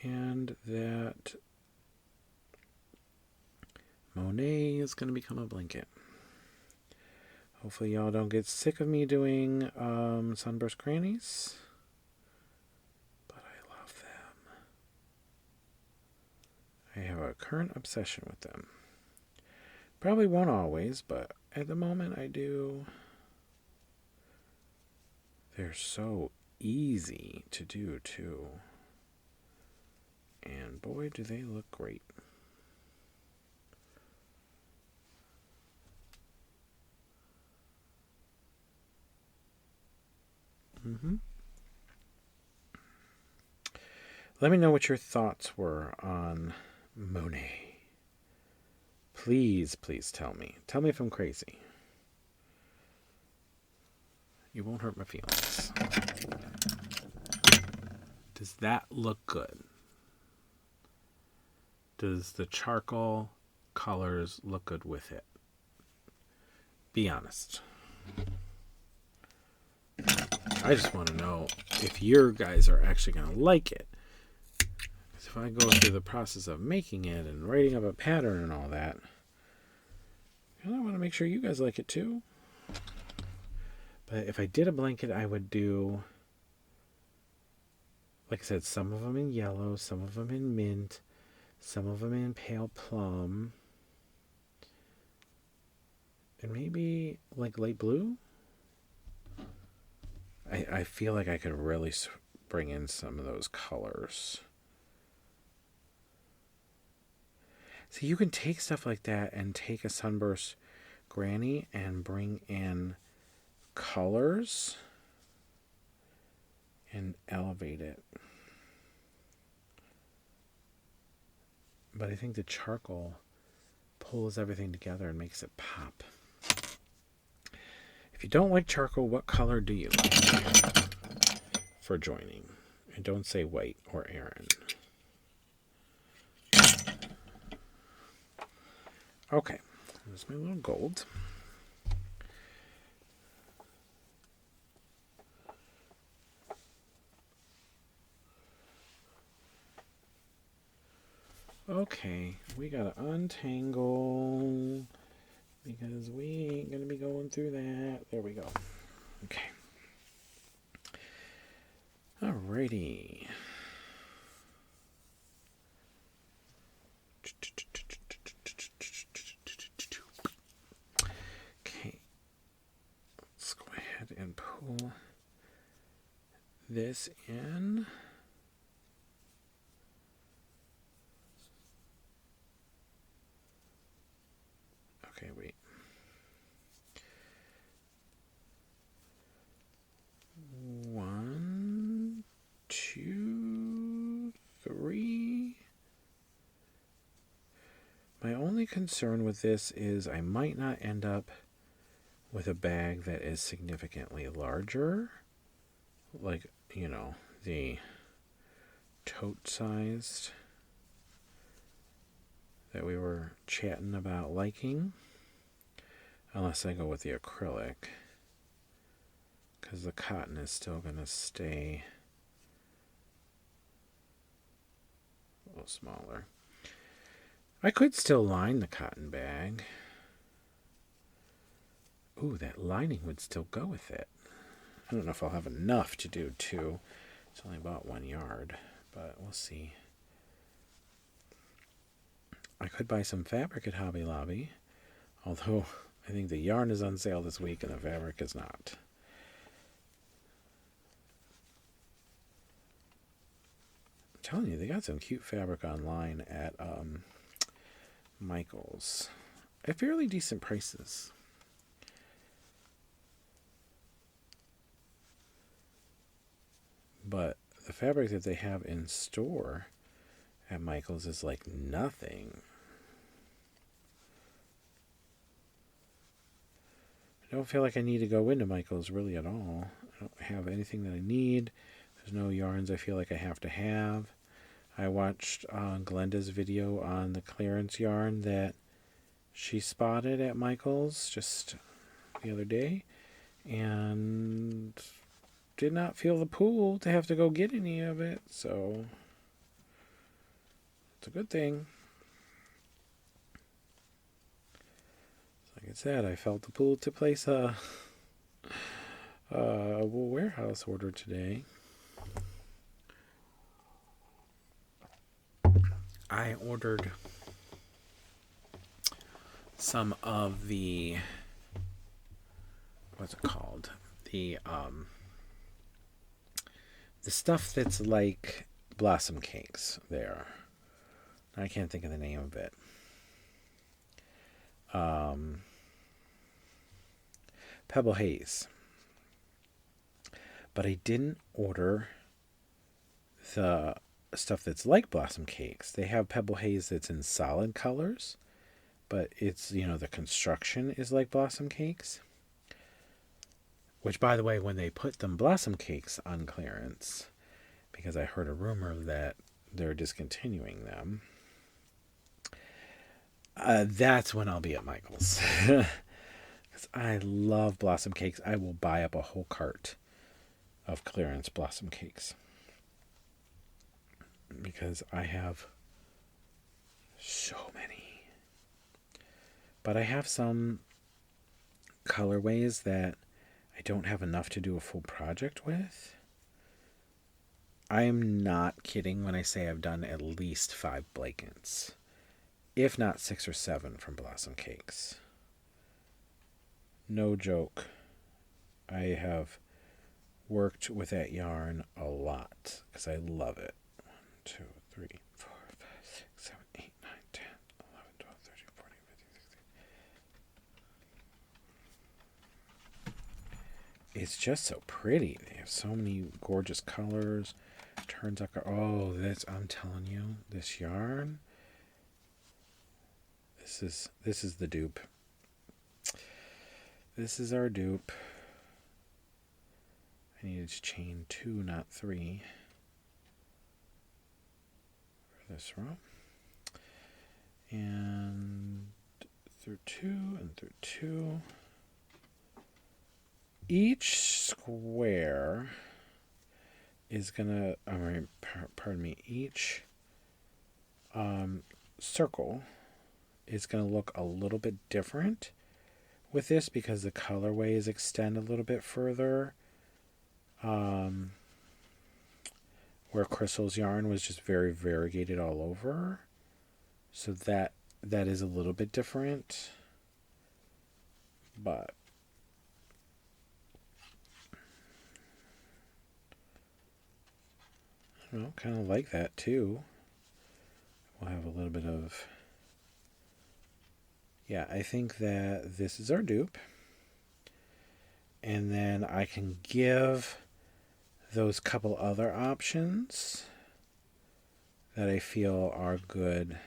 And that Monet is going to become a blanket. Hopefully y'all don't get sick of me doing sunburst grannies. But I love them. I have a current obsession with them. Probably won't always, but at the moment I do. They're so easy to do, too. And boy, do they look great. Let me know what your thoughts were on Monet. Please, please tell me. Tell me if I'm crazy. You won't hurt my feelings. Does that look good? Does the charcoal colors look good with it? Be honest. I just want to know if your guys are actually going to like it. Because if I go through the process of making it and writing up a pattern and all that, I want to make sure you guys like it too. But if I did a blanket, I would do, like I said, some of them in yellow, some of them in mint, some of them in pale plum, and maybe like light blue. I feel like I could really bring in some of those colors. So you can take stuff like that and take a Sunburst Granny and bring in colors and elevate it. But I think the charcoal pulls everything together and makes it pop. If you don't like charcoal, what color do you like for joining? And don't say white or Aaron. Okay, there's my little gold. Okay, we gotta untangle because we ain't gonna be going through that. There we go. Okay. Alrighty. Okay. Let's go ahead and pull this in. Okay, wait. 1, 2, 3. My only concern with this is I might not end up with a bag that is significantly larger. Like, you know, the tote sized that we were chatting about liking. Unless I go with the acrylic. Because the cotton is still going to stay a little smaller. I could still line the cotton bag. Ooh, that lining would still go with it. I don't know if I'll have enough to do 2. It's only about 1 yard, but we'll see. I could buy some fabric at Hobby Lobby, although I think the yarn is on sale this week and the fabric is not. I'm telling you, they got some cute fabric online at Michael's at fairly decent prices. But the fabric that they have in store at Michael's is like nothing. I don't feel like I need to go into Michael's really at all. I don't have anything that I need. There's no yarns I feel like I have to have. I watched Glenda's video on the clearance yarn that she spotted at Michael's just the other day. And did not feel the pull to have to go get any of it. So it's a good thing. Like I said, I felt the pull to place a warehouse order today. I ordered some of the, what's it called? The stuff that's like blossom cakes there. I can't think of the name of it. Pebble Haze. But I didn't order the stuff that's like blossom cakes. They have Pebble Haze that's in solid colors, but it's, the construction is like blossom cakes. Which, by the way, when they put them blossom cakes on clearance, because I heard a rumor that they're discontinuing them, that's when I'll be at Michael's. Because I love blossom cakes. I will buy up a whole cart of clearance blossom cakes. Because I have so many. But I have some colorways that I don't have enough to do a full project with. I am not kidding when I say I've done at least 5 blankets, if not 6 or 7 from Blossom Cakes. No joke. I have worked with that yarn a lot because I love it. 1, 2, 3, 4, 5, 6, 7, 8, 9, 10, 11, 12, 13, 14, 15, 16. It's just so pretty. They have so many gorgeous colors. Turns out, I'm telling you, this yarn. This is the dupe. This is our dupe. I needed to chain 2, not 3 for this row. And through 2 and through 2. Each square is gonna, each circle is gonna look a little bit different with this because the colorways extend a little bit further. Where Crystal's yarn was just very variegated all over. So that is a little bit different. But I don't know, kind of like that too. We'll have a little bit of... Yeah, I think that this is our dupe. And then I can give those couple other options that I feel are good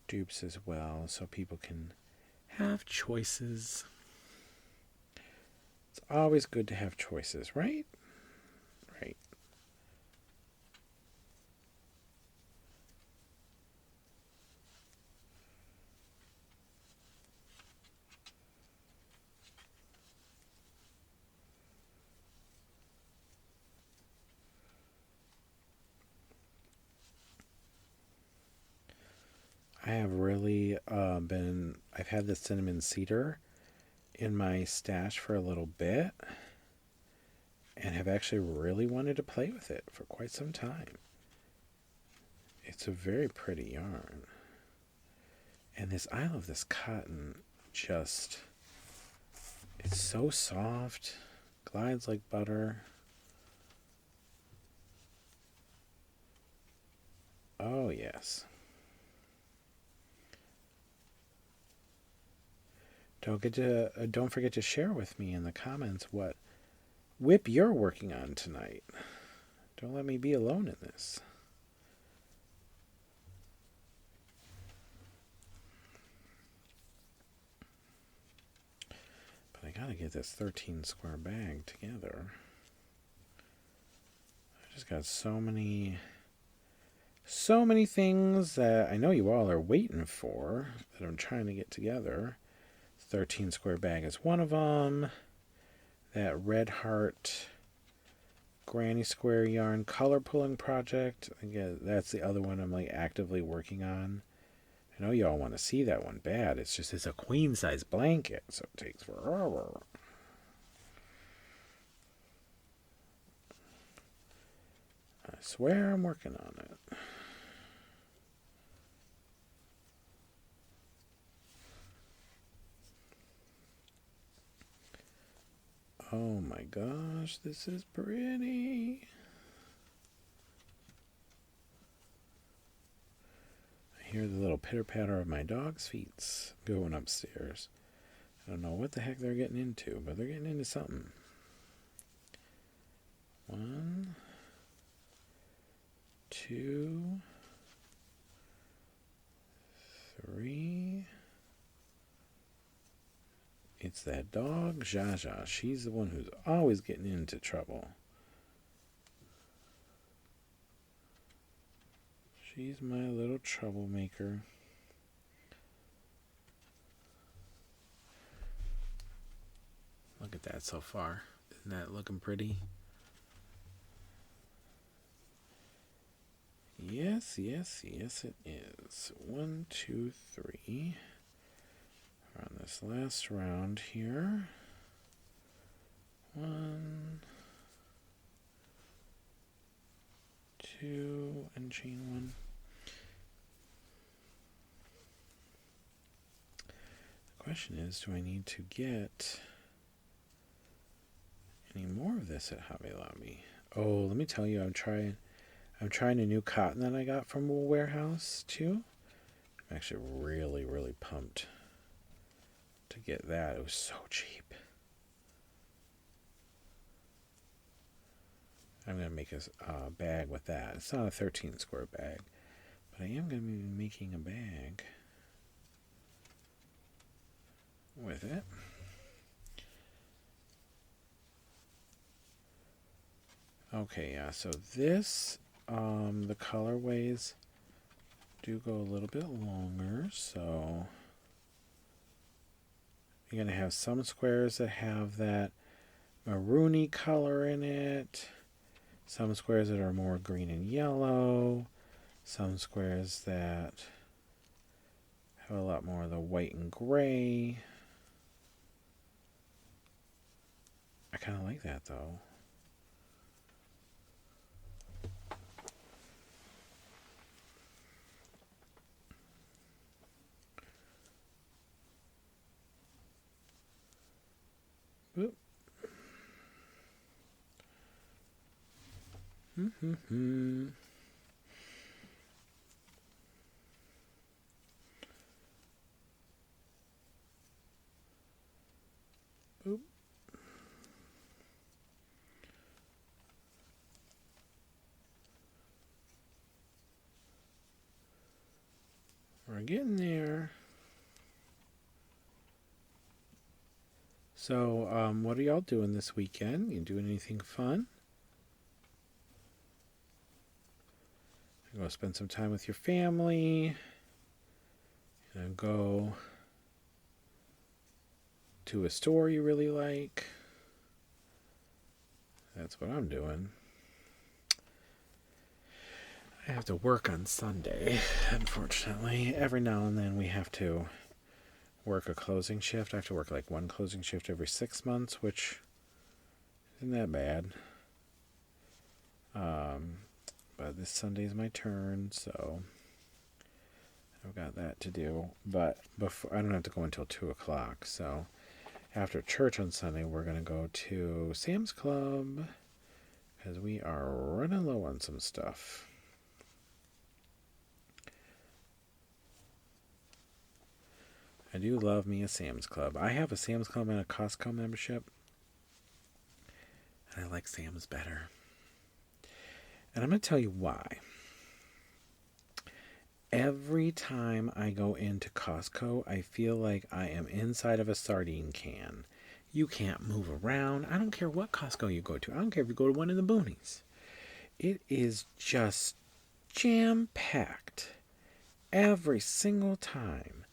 dupes as well, so people can have choices. It's always good to have choices, right? Right. I have really I've had the cinnamon cedar in my stash for a little bit and have actually really wanted to play with it for quite some time. It's a very pretty yarn. And I love this cotton, it's so soft, glides like butter. Oh, yes. Don't forget to share with me in the comments what WIP you're working on tonight. Don't let me be alone in this. But I gotta get this 13 square bag together. I just got so many things that I know you all are waiting for that I'm trying to get together. 13 square bag is one of them. That Red Heart Granny Square yarn color pulling project. Again, that's the other one I'm actively working on. I know y'all want to see that one bad. It's a queen size blanket, so it takes forever. I swear I'm working on it. Oh my gosh, this is pretty. I hear the little pitter patter of my dog's feet going upstairs. I don't know what the heck they're getting into, but they're getting into something. 1, 2, 3. It's that dog, Jaja. She's the one who's always getting into trouble. She's my little troublemaker. Look at that so far. Isn't that looking pretty? Yes, yes, yes it is. 1, 2, 3. On this last round here. 1, 2, and chain 1. The question is, do I need to get any more of this at Hobby Lobby? Oh, let me tell you, I'm trying a new cotton that I got from a warehouse too. I'm actually really, really pumped to get that. It was so cheap. I'm going to make a bag with that. It's not a 13 square bag, but I am going to be making a bag with it. Okay, yeah, so this, the colorways do go a little bit longer, so you're going to have some squares that have that maroony color in it, some squares that are more green and yellow, some squares that have a lot more of the white and gray. I kind of like that though. Oop. Oop. We're getting there. So, what are y'all doing this weekend? You doing anything fun? You go spend some time with your family. And go to a store you really like. That's what I'm doing. I have to work on Sunday, unfortunately. Every now and then we have to work a closing shift. I have to work like one closing shift every 6 months, which isn't that bad. But this Sunday is my turn, so I've got that to do. But before, I don't have to go until 2 o'clock, so after church on Sunday, we're going to go to Sam's Club because we are running low on some stuff. I do love me a Sam's Club. I have a Sam's Club and a Costco membership, and I like Sam's better. And I'm going to tell you why. Every time I go into Costco, I feel like I am inside of a sardine can. You can't move around. I don't care what Costco you go to. I don't care if you go to one in the boonies. It is just jam-packed every single time.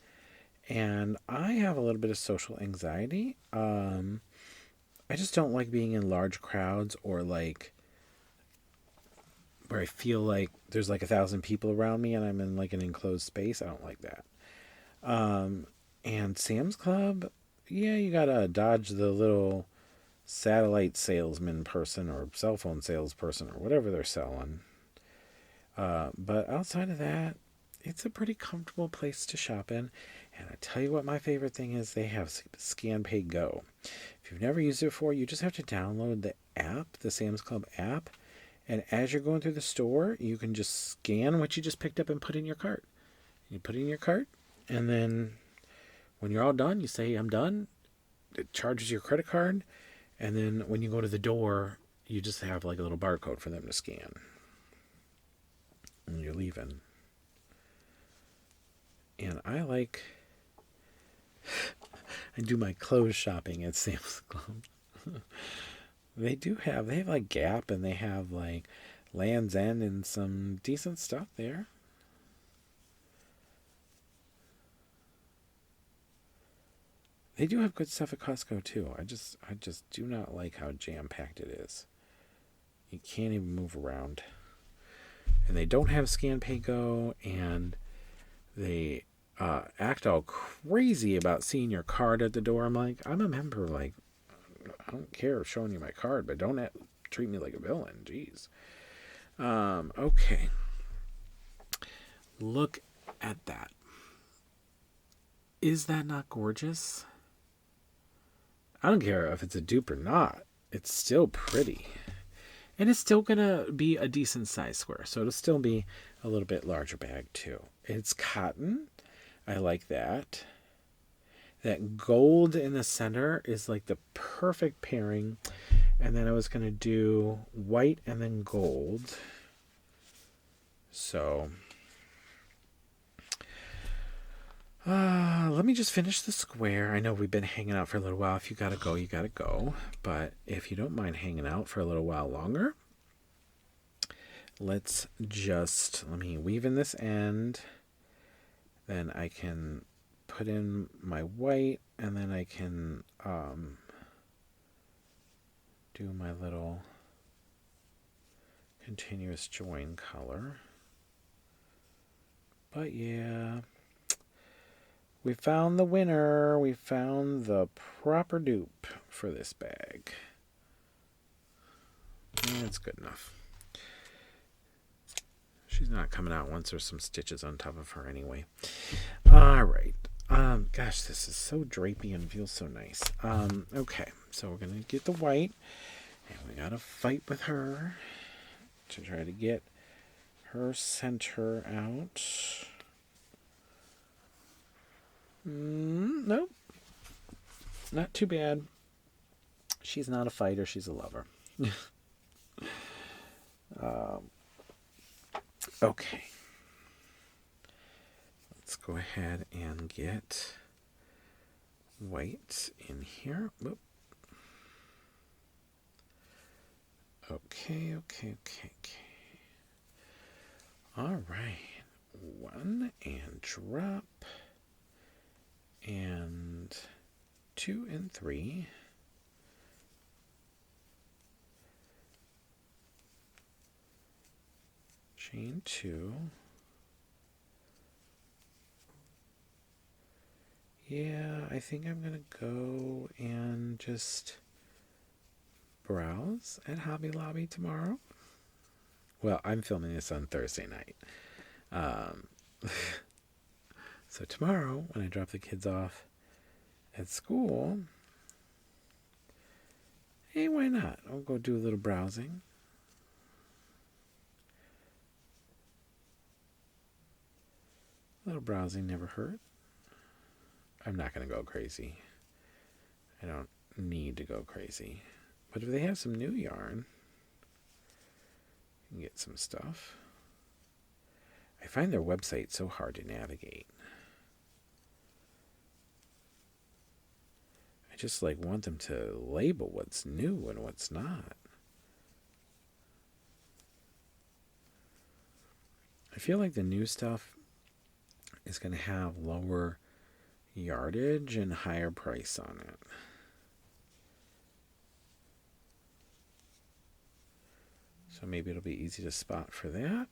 And I have a little bit of social anxiety. I just don't like being in large crowds or like where I feel like there's like 1,000 people around me and I'm in like an enclosed space. I don't like that. And Sam's Club, yeah, you gotta dodge the little satellite salesman person or cell phone salesperson or whatever they're selling. But outside of that, it's a pretty comfortable place to shop in. And I tell you what my favorite thing is, they have Scan Pay Go. If you've never used it before, you just have to download the app, the Sam's Club app, and as you're going through the store, you can just scan what you just picked up and put in your cart. You put it in your cart, and then when you're all done, you say, I'm done. It charges your credit card, and then when you go to the door, you just have like a little barcode for them to scan. And you're leaving. And I do my clothes shopping at Sam's Club. They have like Gap, and they have like Land's End and some decent stuff there. They do have good stuff at Costco too. I just do not like how jam-packed it is. You can't even move around. And they don't have Scan Pay Go, and they act all crazy about seeing your card at the door. I'm like, I'm a member. Like, I don't care showing you my card, but don't treat me like a villain. Jeez. Okay. Look at that. Is that not gorgeous? I don't care if it's a dupe or not. It's still pretty. And it's still going to be a decent size square. So it'll still be a little bit larger bag too. It's cotton. I like that. That gold in the center is like the perfect pairing. And then I was going to do white and then gold. So let me just finish the square. I know we've been hanging out for a little while. If you gotta go, you gotta go. But if you don't mind hanging out for a little while longer, let me weave in this end. Then I can put in my white, and then I can do my little continuous join color. But yeah, we found the winner. We found the proper dupe for this bag. That's good enough. She's not coming out once there's some stitches on top of her anyway. All right. Gosh, this is so drapey and feels so nice. Okay, so we're going to get the white, and we got to fight with her to try to get her center out. Nope. Not too bad. She's not a fighter. She's a lover. Okay. Let's go ahead and get white in here. Whoop. Okay. All right. 1 and drop. And 2 and 3. Chain 2. Yeah, I think I'm going to go and just browse at Hobby Lobby tomorrow. Well, I'm filming this on Thursday night. So tomorrow, when I drop the kids off at school, hey, why not? I'll go do a little browsing. A little browsing never hurt. I'm not going to go crazy. I don't need to go crazy. But if they have some new yarn, you can get some stuff. I find their website so hard to navigate. I just want them to label what's new and what's not. I feel like the new stuff is going to have lower yardage and higher price on it. So maybe it'll be easy to spot for that.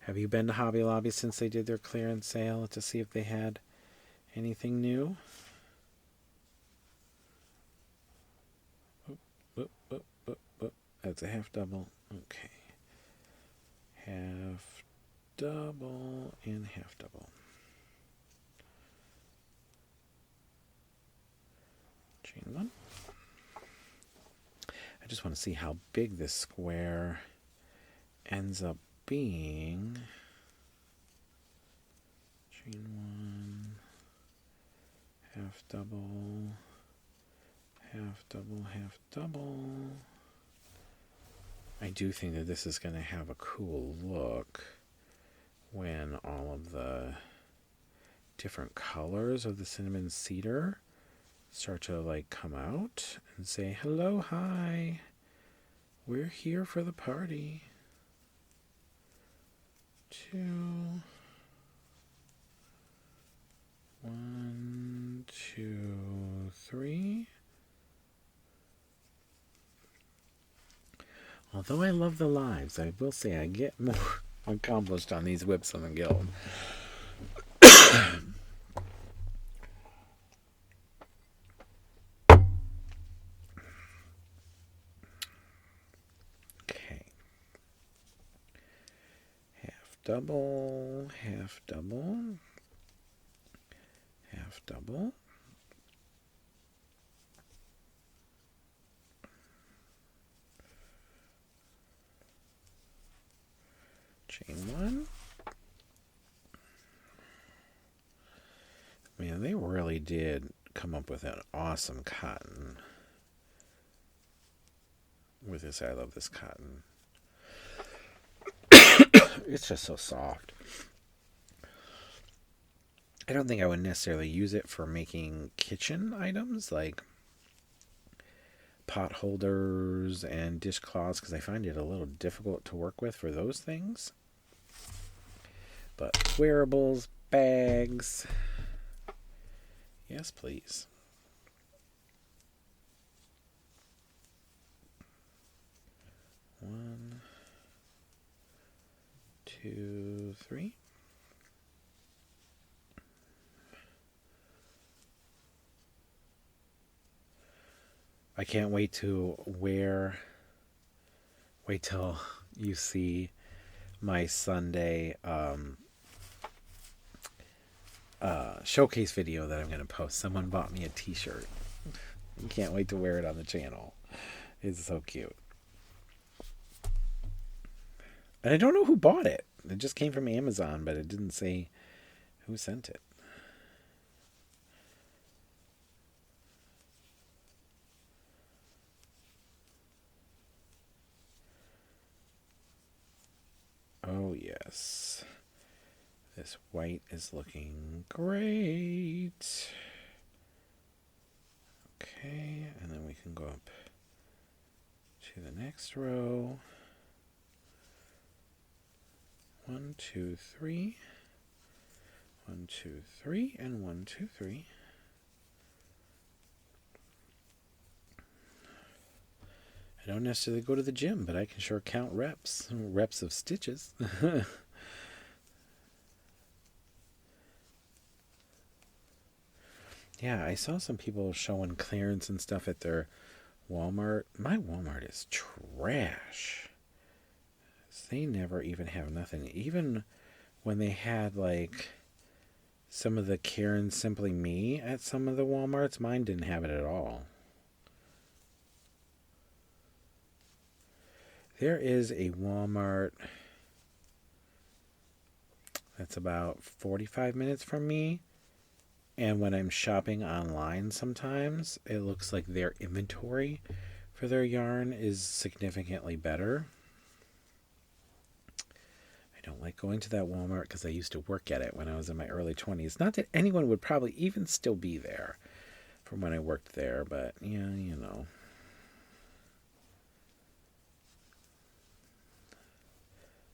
Have you been to Hobby Lobby since they did their clearance sale to see if they had anything new? That's a half double. Okay. Half double and half double. Chain 1. I just want to see how big this square ends up being. Chain 1, half double, half double, half double. I do think that this is going to have a cool look when all of the different colors of the cinnamon cedar start to like come out and say, hello, hi, we're here for the party. 2, 1, 2, 3. Although I love the lives, I will say I get more accomplished on these WIPS on the Gild. Okay. Half double, half double, half double. Chain 1. Man, they really did come up with an awesome cotton with this. I love this cotton. It's just so soft. I don't think I would necessarily use it for making kitchen items like pot holders and dishcloths because I find it a little difficult to work with for those things. But wearables, bags, yes, please. One, 2, 3. I can't wait to wait till you see my Sunday showcase video that I'm going to post. Someone bought me a t-shirt. I can't wait to wear it on the channel. It's so cute. And I don't know who bought it. It just came from Amazon, but it didn't say who sent it. Oh, yes. This white is looking great. Okay, and then we can go up to the next row. 1, 2, 3. 1, 2, 3, and 1, 2, 3. I don't necessarily go to the gym, but I can sure count reps of stitches. Yeah, I saw some people showing clearance and stuff at their Walmart. My Walmart is trash. They never even have nothing. Even when they had like some of the Karen Simply Me at some of the Walmarts, mine didn't have it at all. There is a Walmart that's about 45 minutes from me. And when I'm shopping online sometimes, it looks like their inventory for their yarn is significantly better. I don't like going to that Walmart because I used to work at it when I was in my early 20s. Not that anyone would probably even still be there from when I worked there, but yeah, you know.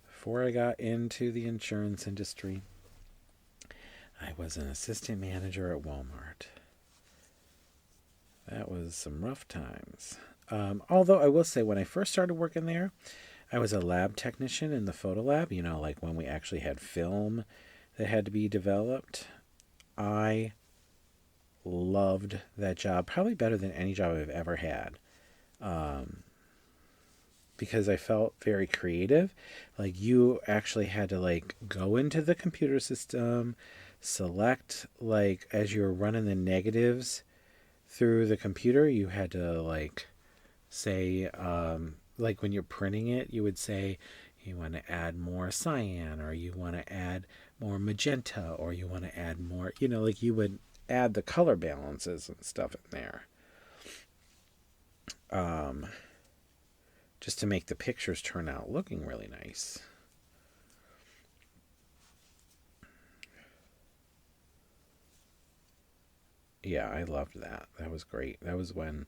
Before I got into the insurance industry, I was an assistant manager at Walmart. That was some rough times. Although I will say when I first started working there, I was a lab technician in the photo lab, you know, like when we actually had film that had to be developed. I loved that job, probably better than any job I've ever had. Because I felt very creative. Like you actually had to like go into the computer system, select like as you were running the negatives through the computer, you had to like say, like when you're printing it, you would say you want to add more cyan, or you want to add more magenta, or you want to add more, like you would add the color balances and stuff in there. Just to make the pictures turn out looking really nice. Yeah, I loved that. That was great. That was when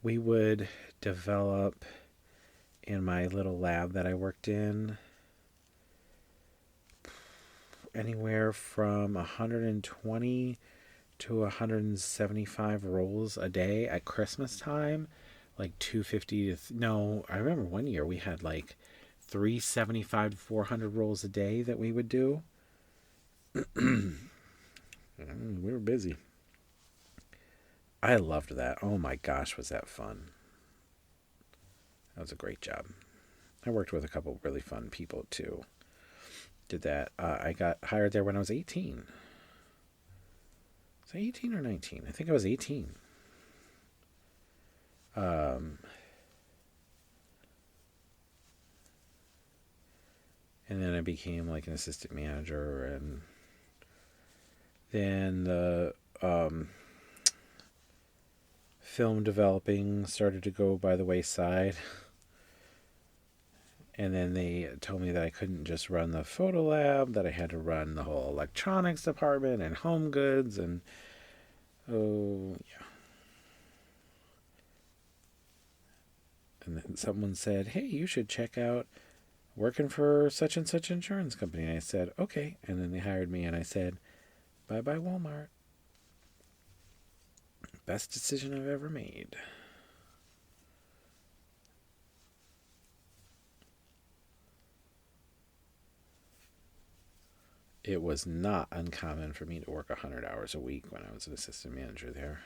we would develop in my little lab that I worked in anywhere from 120 to 175 rolls a day at Christmas time. Like 250 to no, I remember one year we had like 375 to 400 rolls a day that we would do. We were busy. I loved that. Oh my gosh, was that fun. That was a great job. I worked with a couple really fun people too. Did that. I got hired there when I was 18. Was I 18 or 19? I think I was 18. And then I became like an assistant manager, and then the film developing started to go by the wayside. And then they told me that I couldn't just run the photo lab, that I had to run the whole electronics department and home goods, and oh yeah. And then someone said, hey, you should check out working for such and such insurance company. And I said, okay. And then they hired me, and I said, bye-bye Walmart. Best decision I've ever made. It was not uncommon for me to work 100 hours a week when I was an assistant manager there.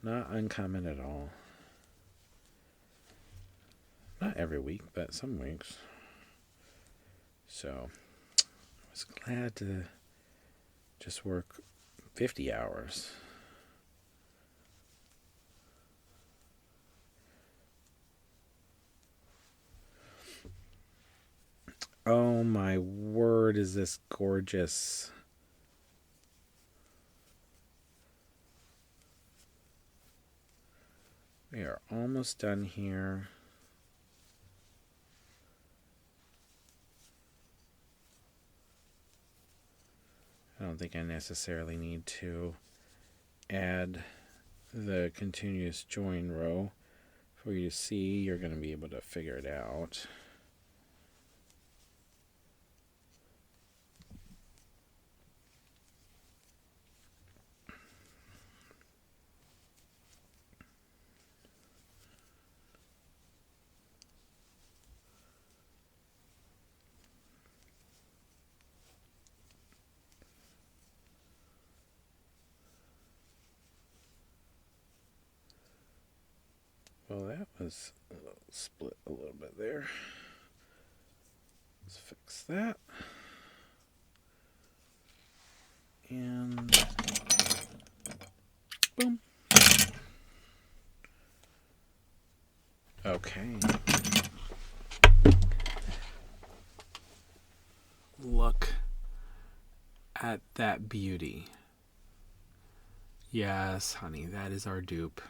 Not uncommon at all. Not every week, but some weeks. So I was glad to just work 50 hours. Oh my word, is this gorgeous. We are almost done here. I don't think I necessarily need to add the continuous join row for you to see. You're going to be able to figure it out. Well, that was a little split a little bit there. Let's fix that. And boom. Okay. Look at that beauty. Yes, honey, that is our dupe.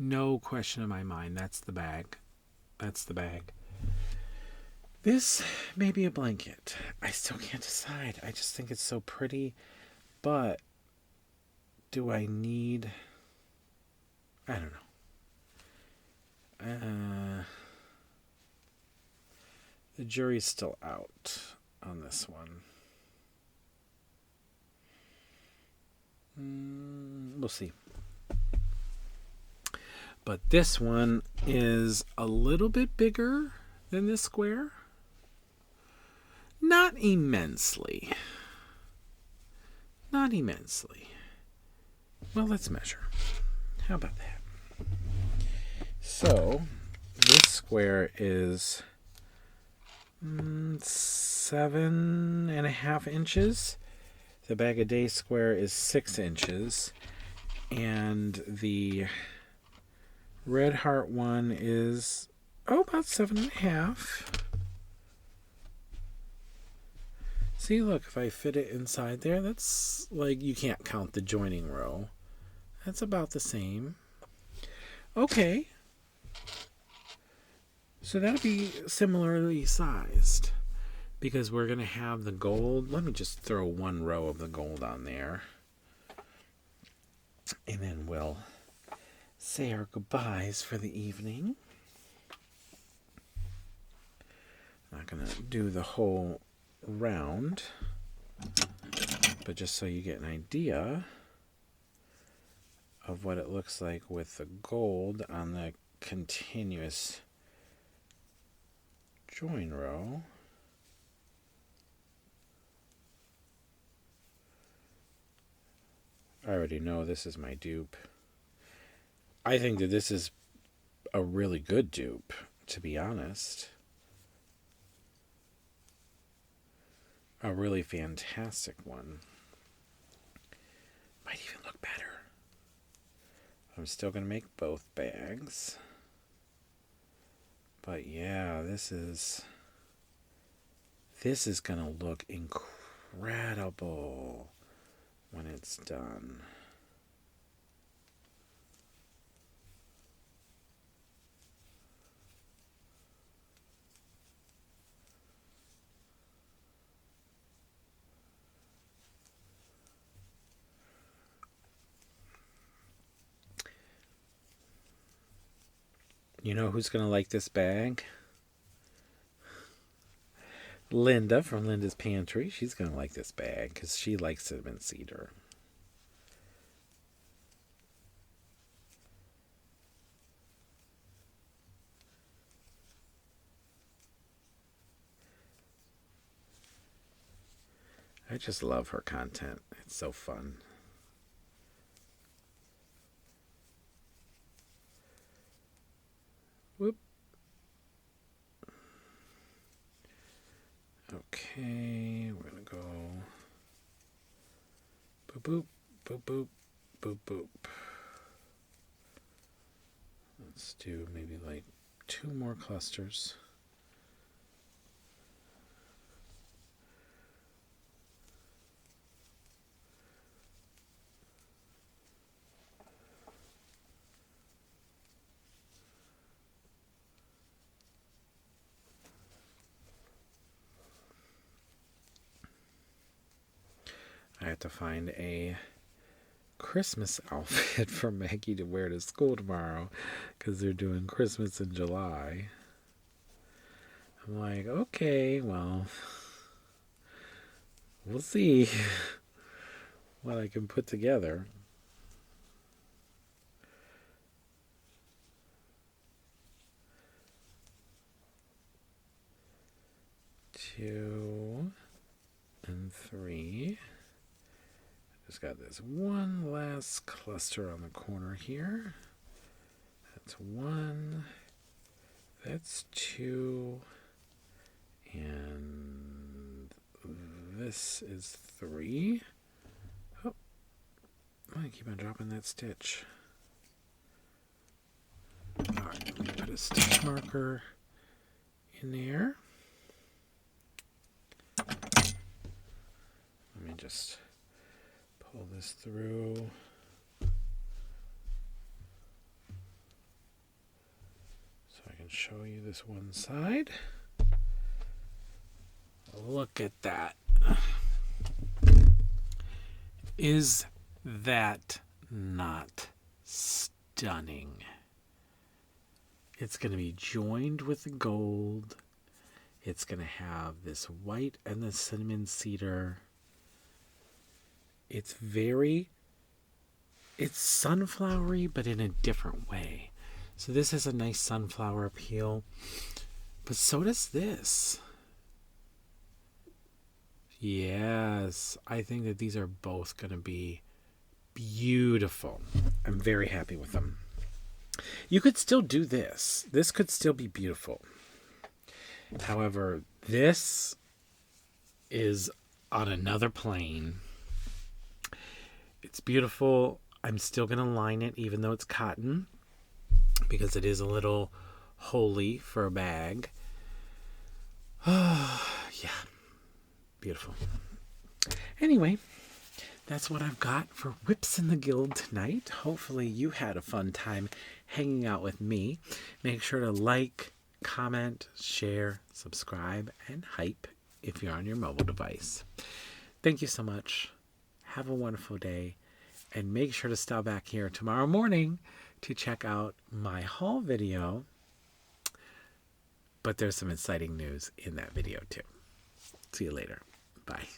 No question in my mind. That's the bag. That's the bag. This may be a blanket. I still can't decide. I just think it's so pretty. But do I need... I don't know. The jury's still out on this one. We'll see. But this one is a little bit bigger than this square. Not immensely. Not immensely. Well, let's measure. How about that? So, this square is 7.5 inches. The Bag-O-Day square is 6 inches. And the red heart one is, about 7.5. See, look, if I fit it inside there, that's like, you can't count the joining row. That's about the same. Okay. So that'll be similarly sized, because we're going to have the gold. Let me just throw one row of the gold on there. And then we'll say our goodbyes for the evening. I'm not going to do the whole round, but just so you get an idea of what it looks like with the gold on the continuous join row. I already know this is my dupe. I think that this is a really good dupe, to be honest. A really fantastic one. Might even look better. I'm still going to make both bags. But yeah, this is going to look incredible when it's done. You know who's going to like this bag? Linda from Linda's Pantry. She's going to like this bag because she likes cinnamon cedar. I just love her content. It's so fun. Whoop. Okay, we're going to go boop, boop, boop, boop, boop, boop. Let's do maybe like 2 more clusters. I have to find a Christmas outfit for Maggie to wear to school tomorrow because they're doing Christmas in July. I'm like, okay, well, we'll see what I can put together. Two and 3. Just got this one last cluster on the corner here. That's 1. That's 2. And this is 3. Oh, I keep on dropping that stitch. Alright, let me put a stitch marker in there. Let me just pull this through. So I can show you this one side. Look at that. Is that not stunning? It's going to be joined with the gold. It's going to have this white and the cinnamon cedar. It's sunflowery, but in a different way. So this has a nice sunflower appeal, but so does this. Yes, I think that these are both going to be beautiful. I'm very happy with them. You could still do this. This could still be beautiful. However, this is on another plane. It's beautiful. I'm still going to line it even though it's cotton, because it is a little holy for a bag. Oh, yeah. Beautiful. Anyway, that's what I've got for WIPS in the Guild tonight. Hopefully you had a fun time hanging out with me. Make sure to like, comment, share, subscribe, and hype if you're on your mobile device. Thank you so much. Have a wonderful day. And make sure to stop back here tomorrow morning to check out my haul video. But there's some exciting news in that video too. See you later. Bye.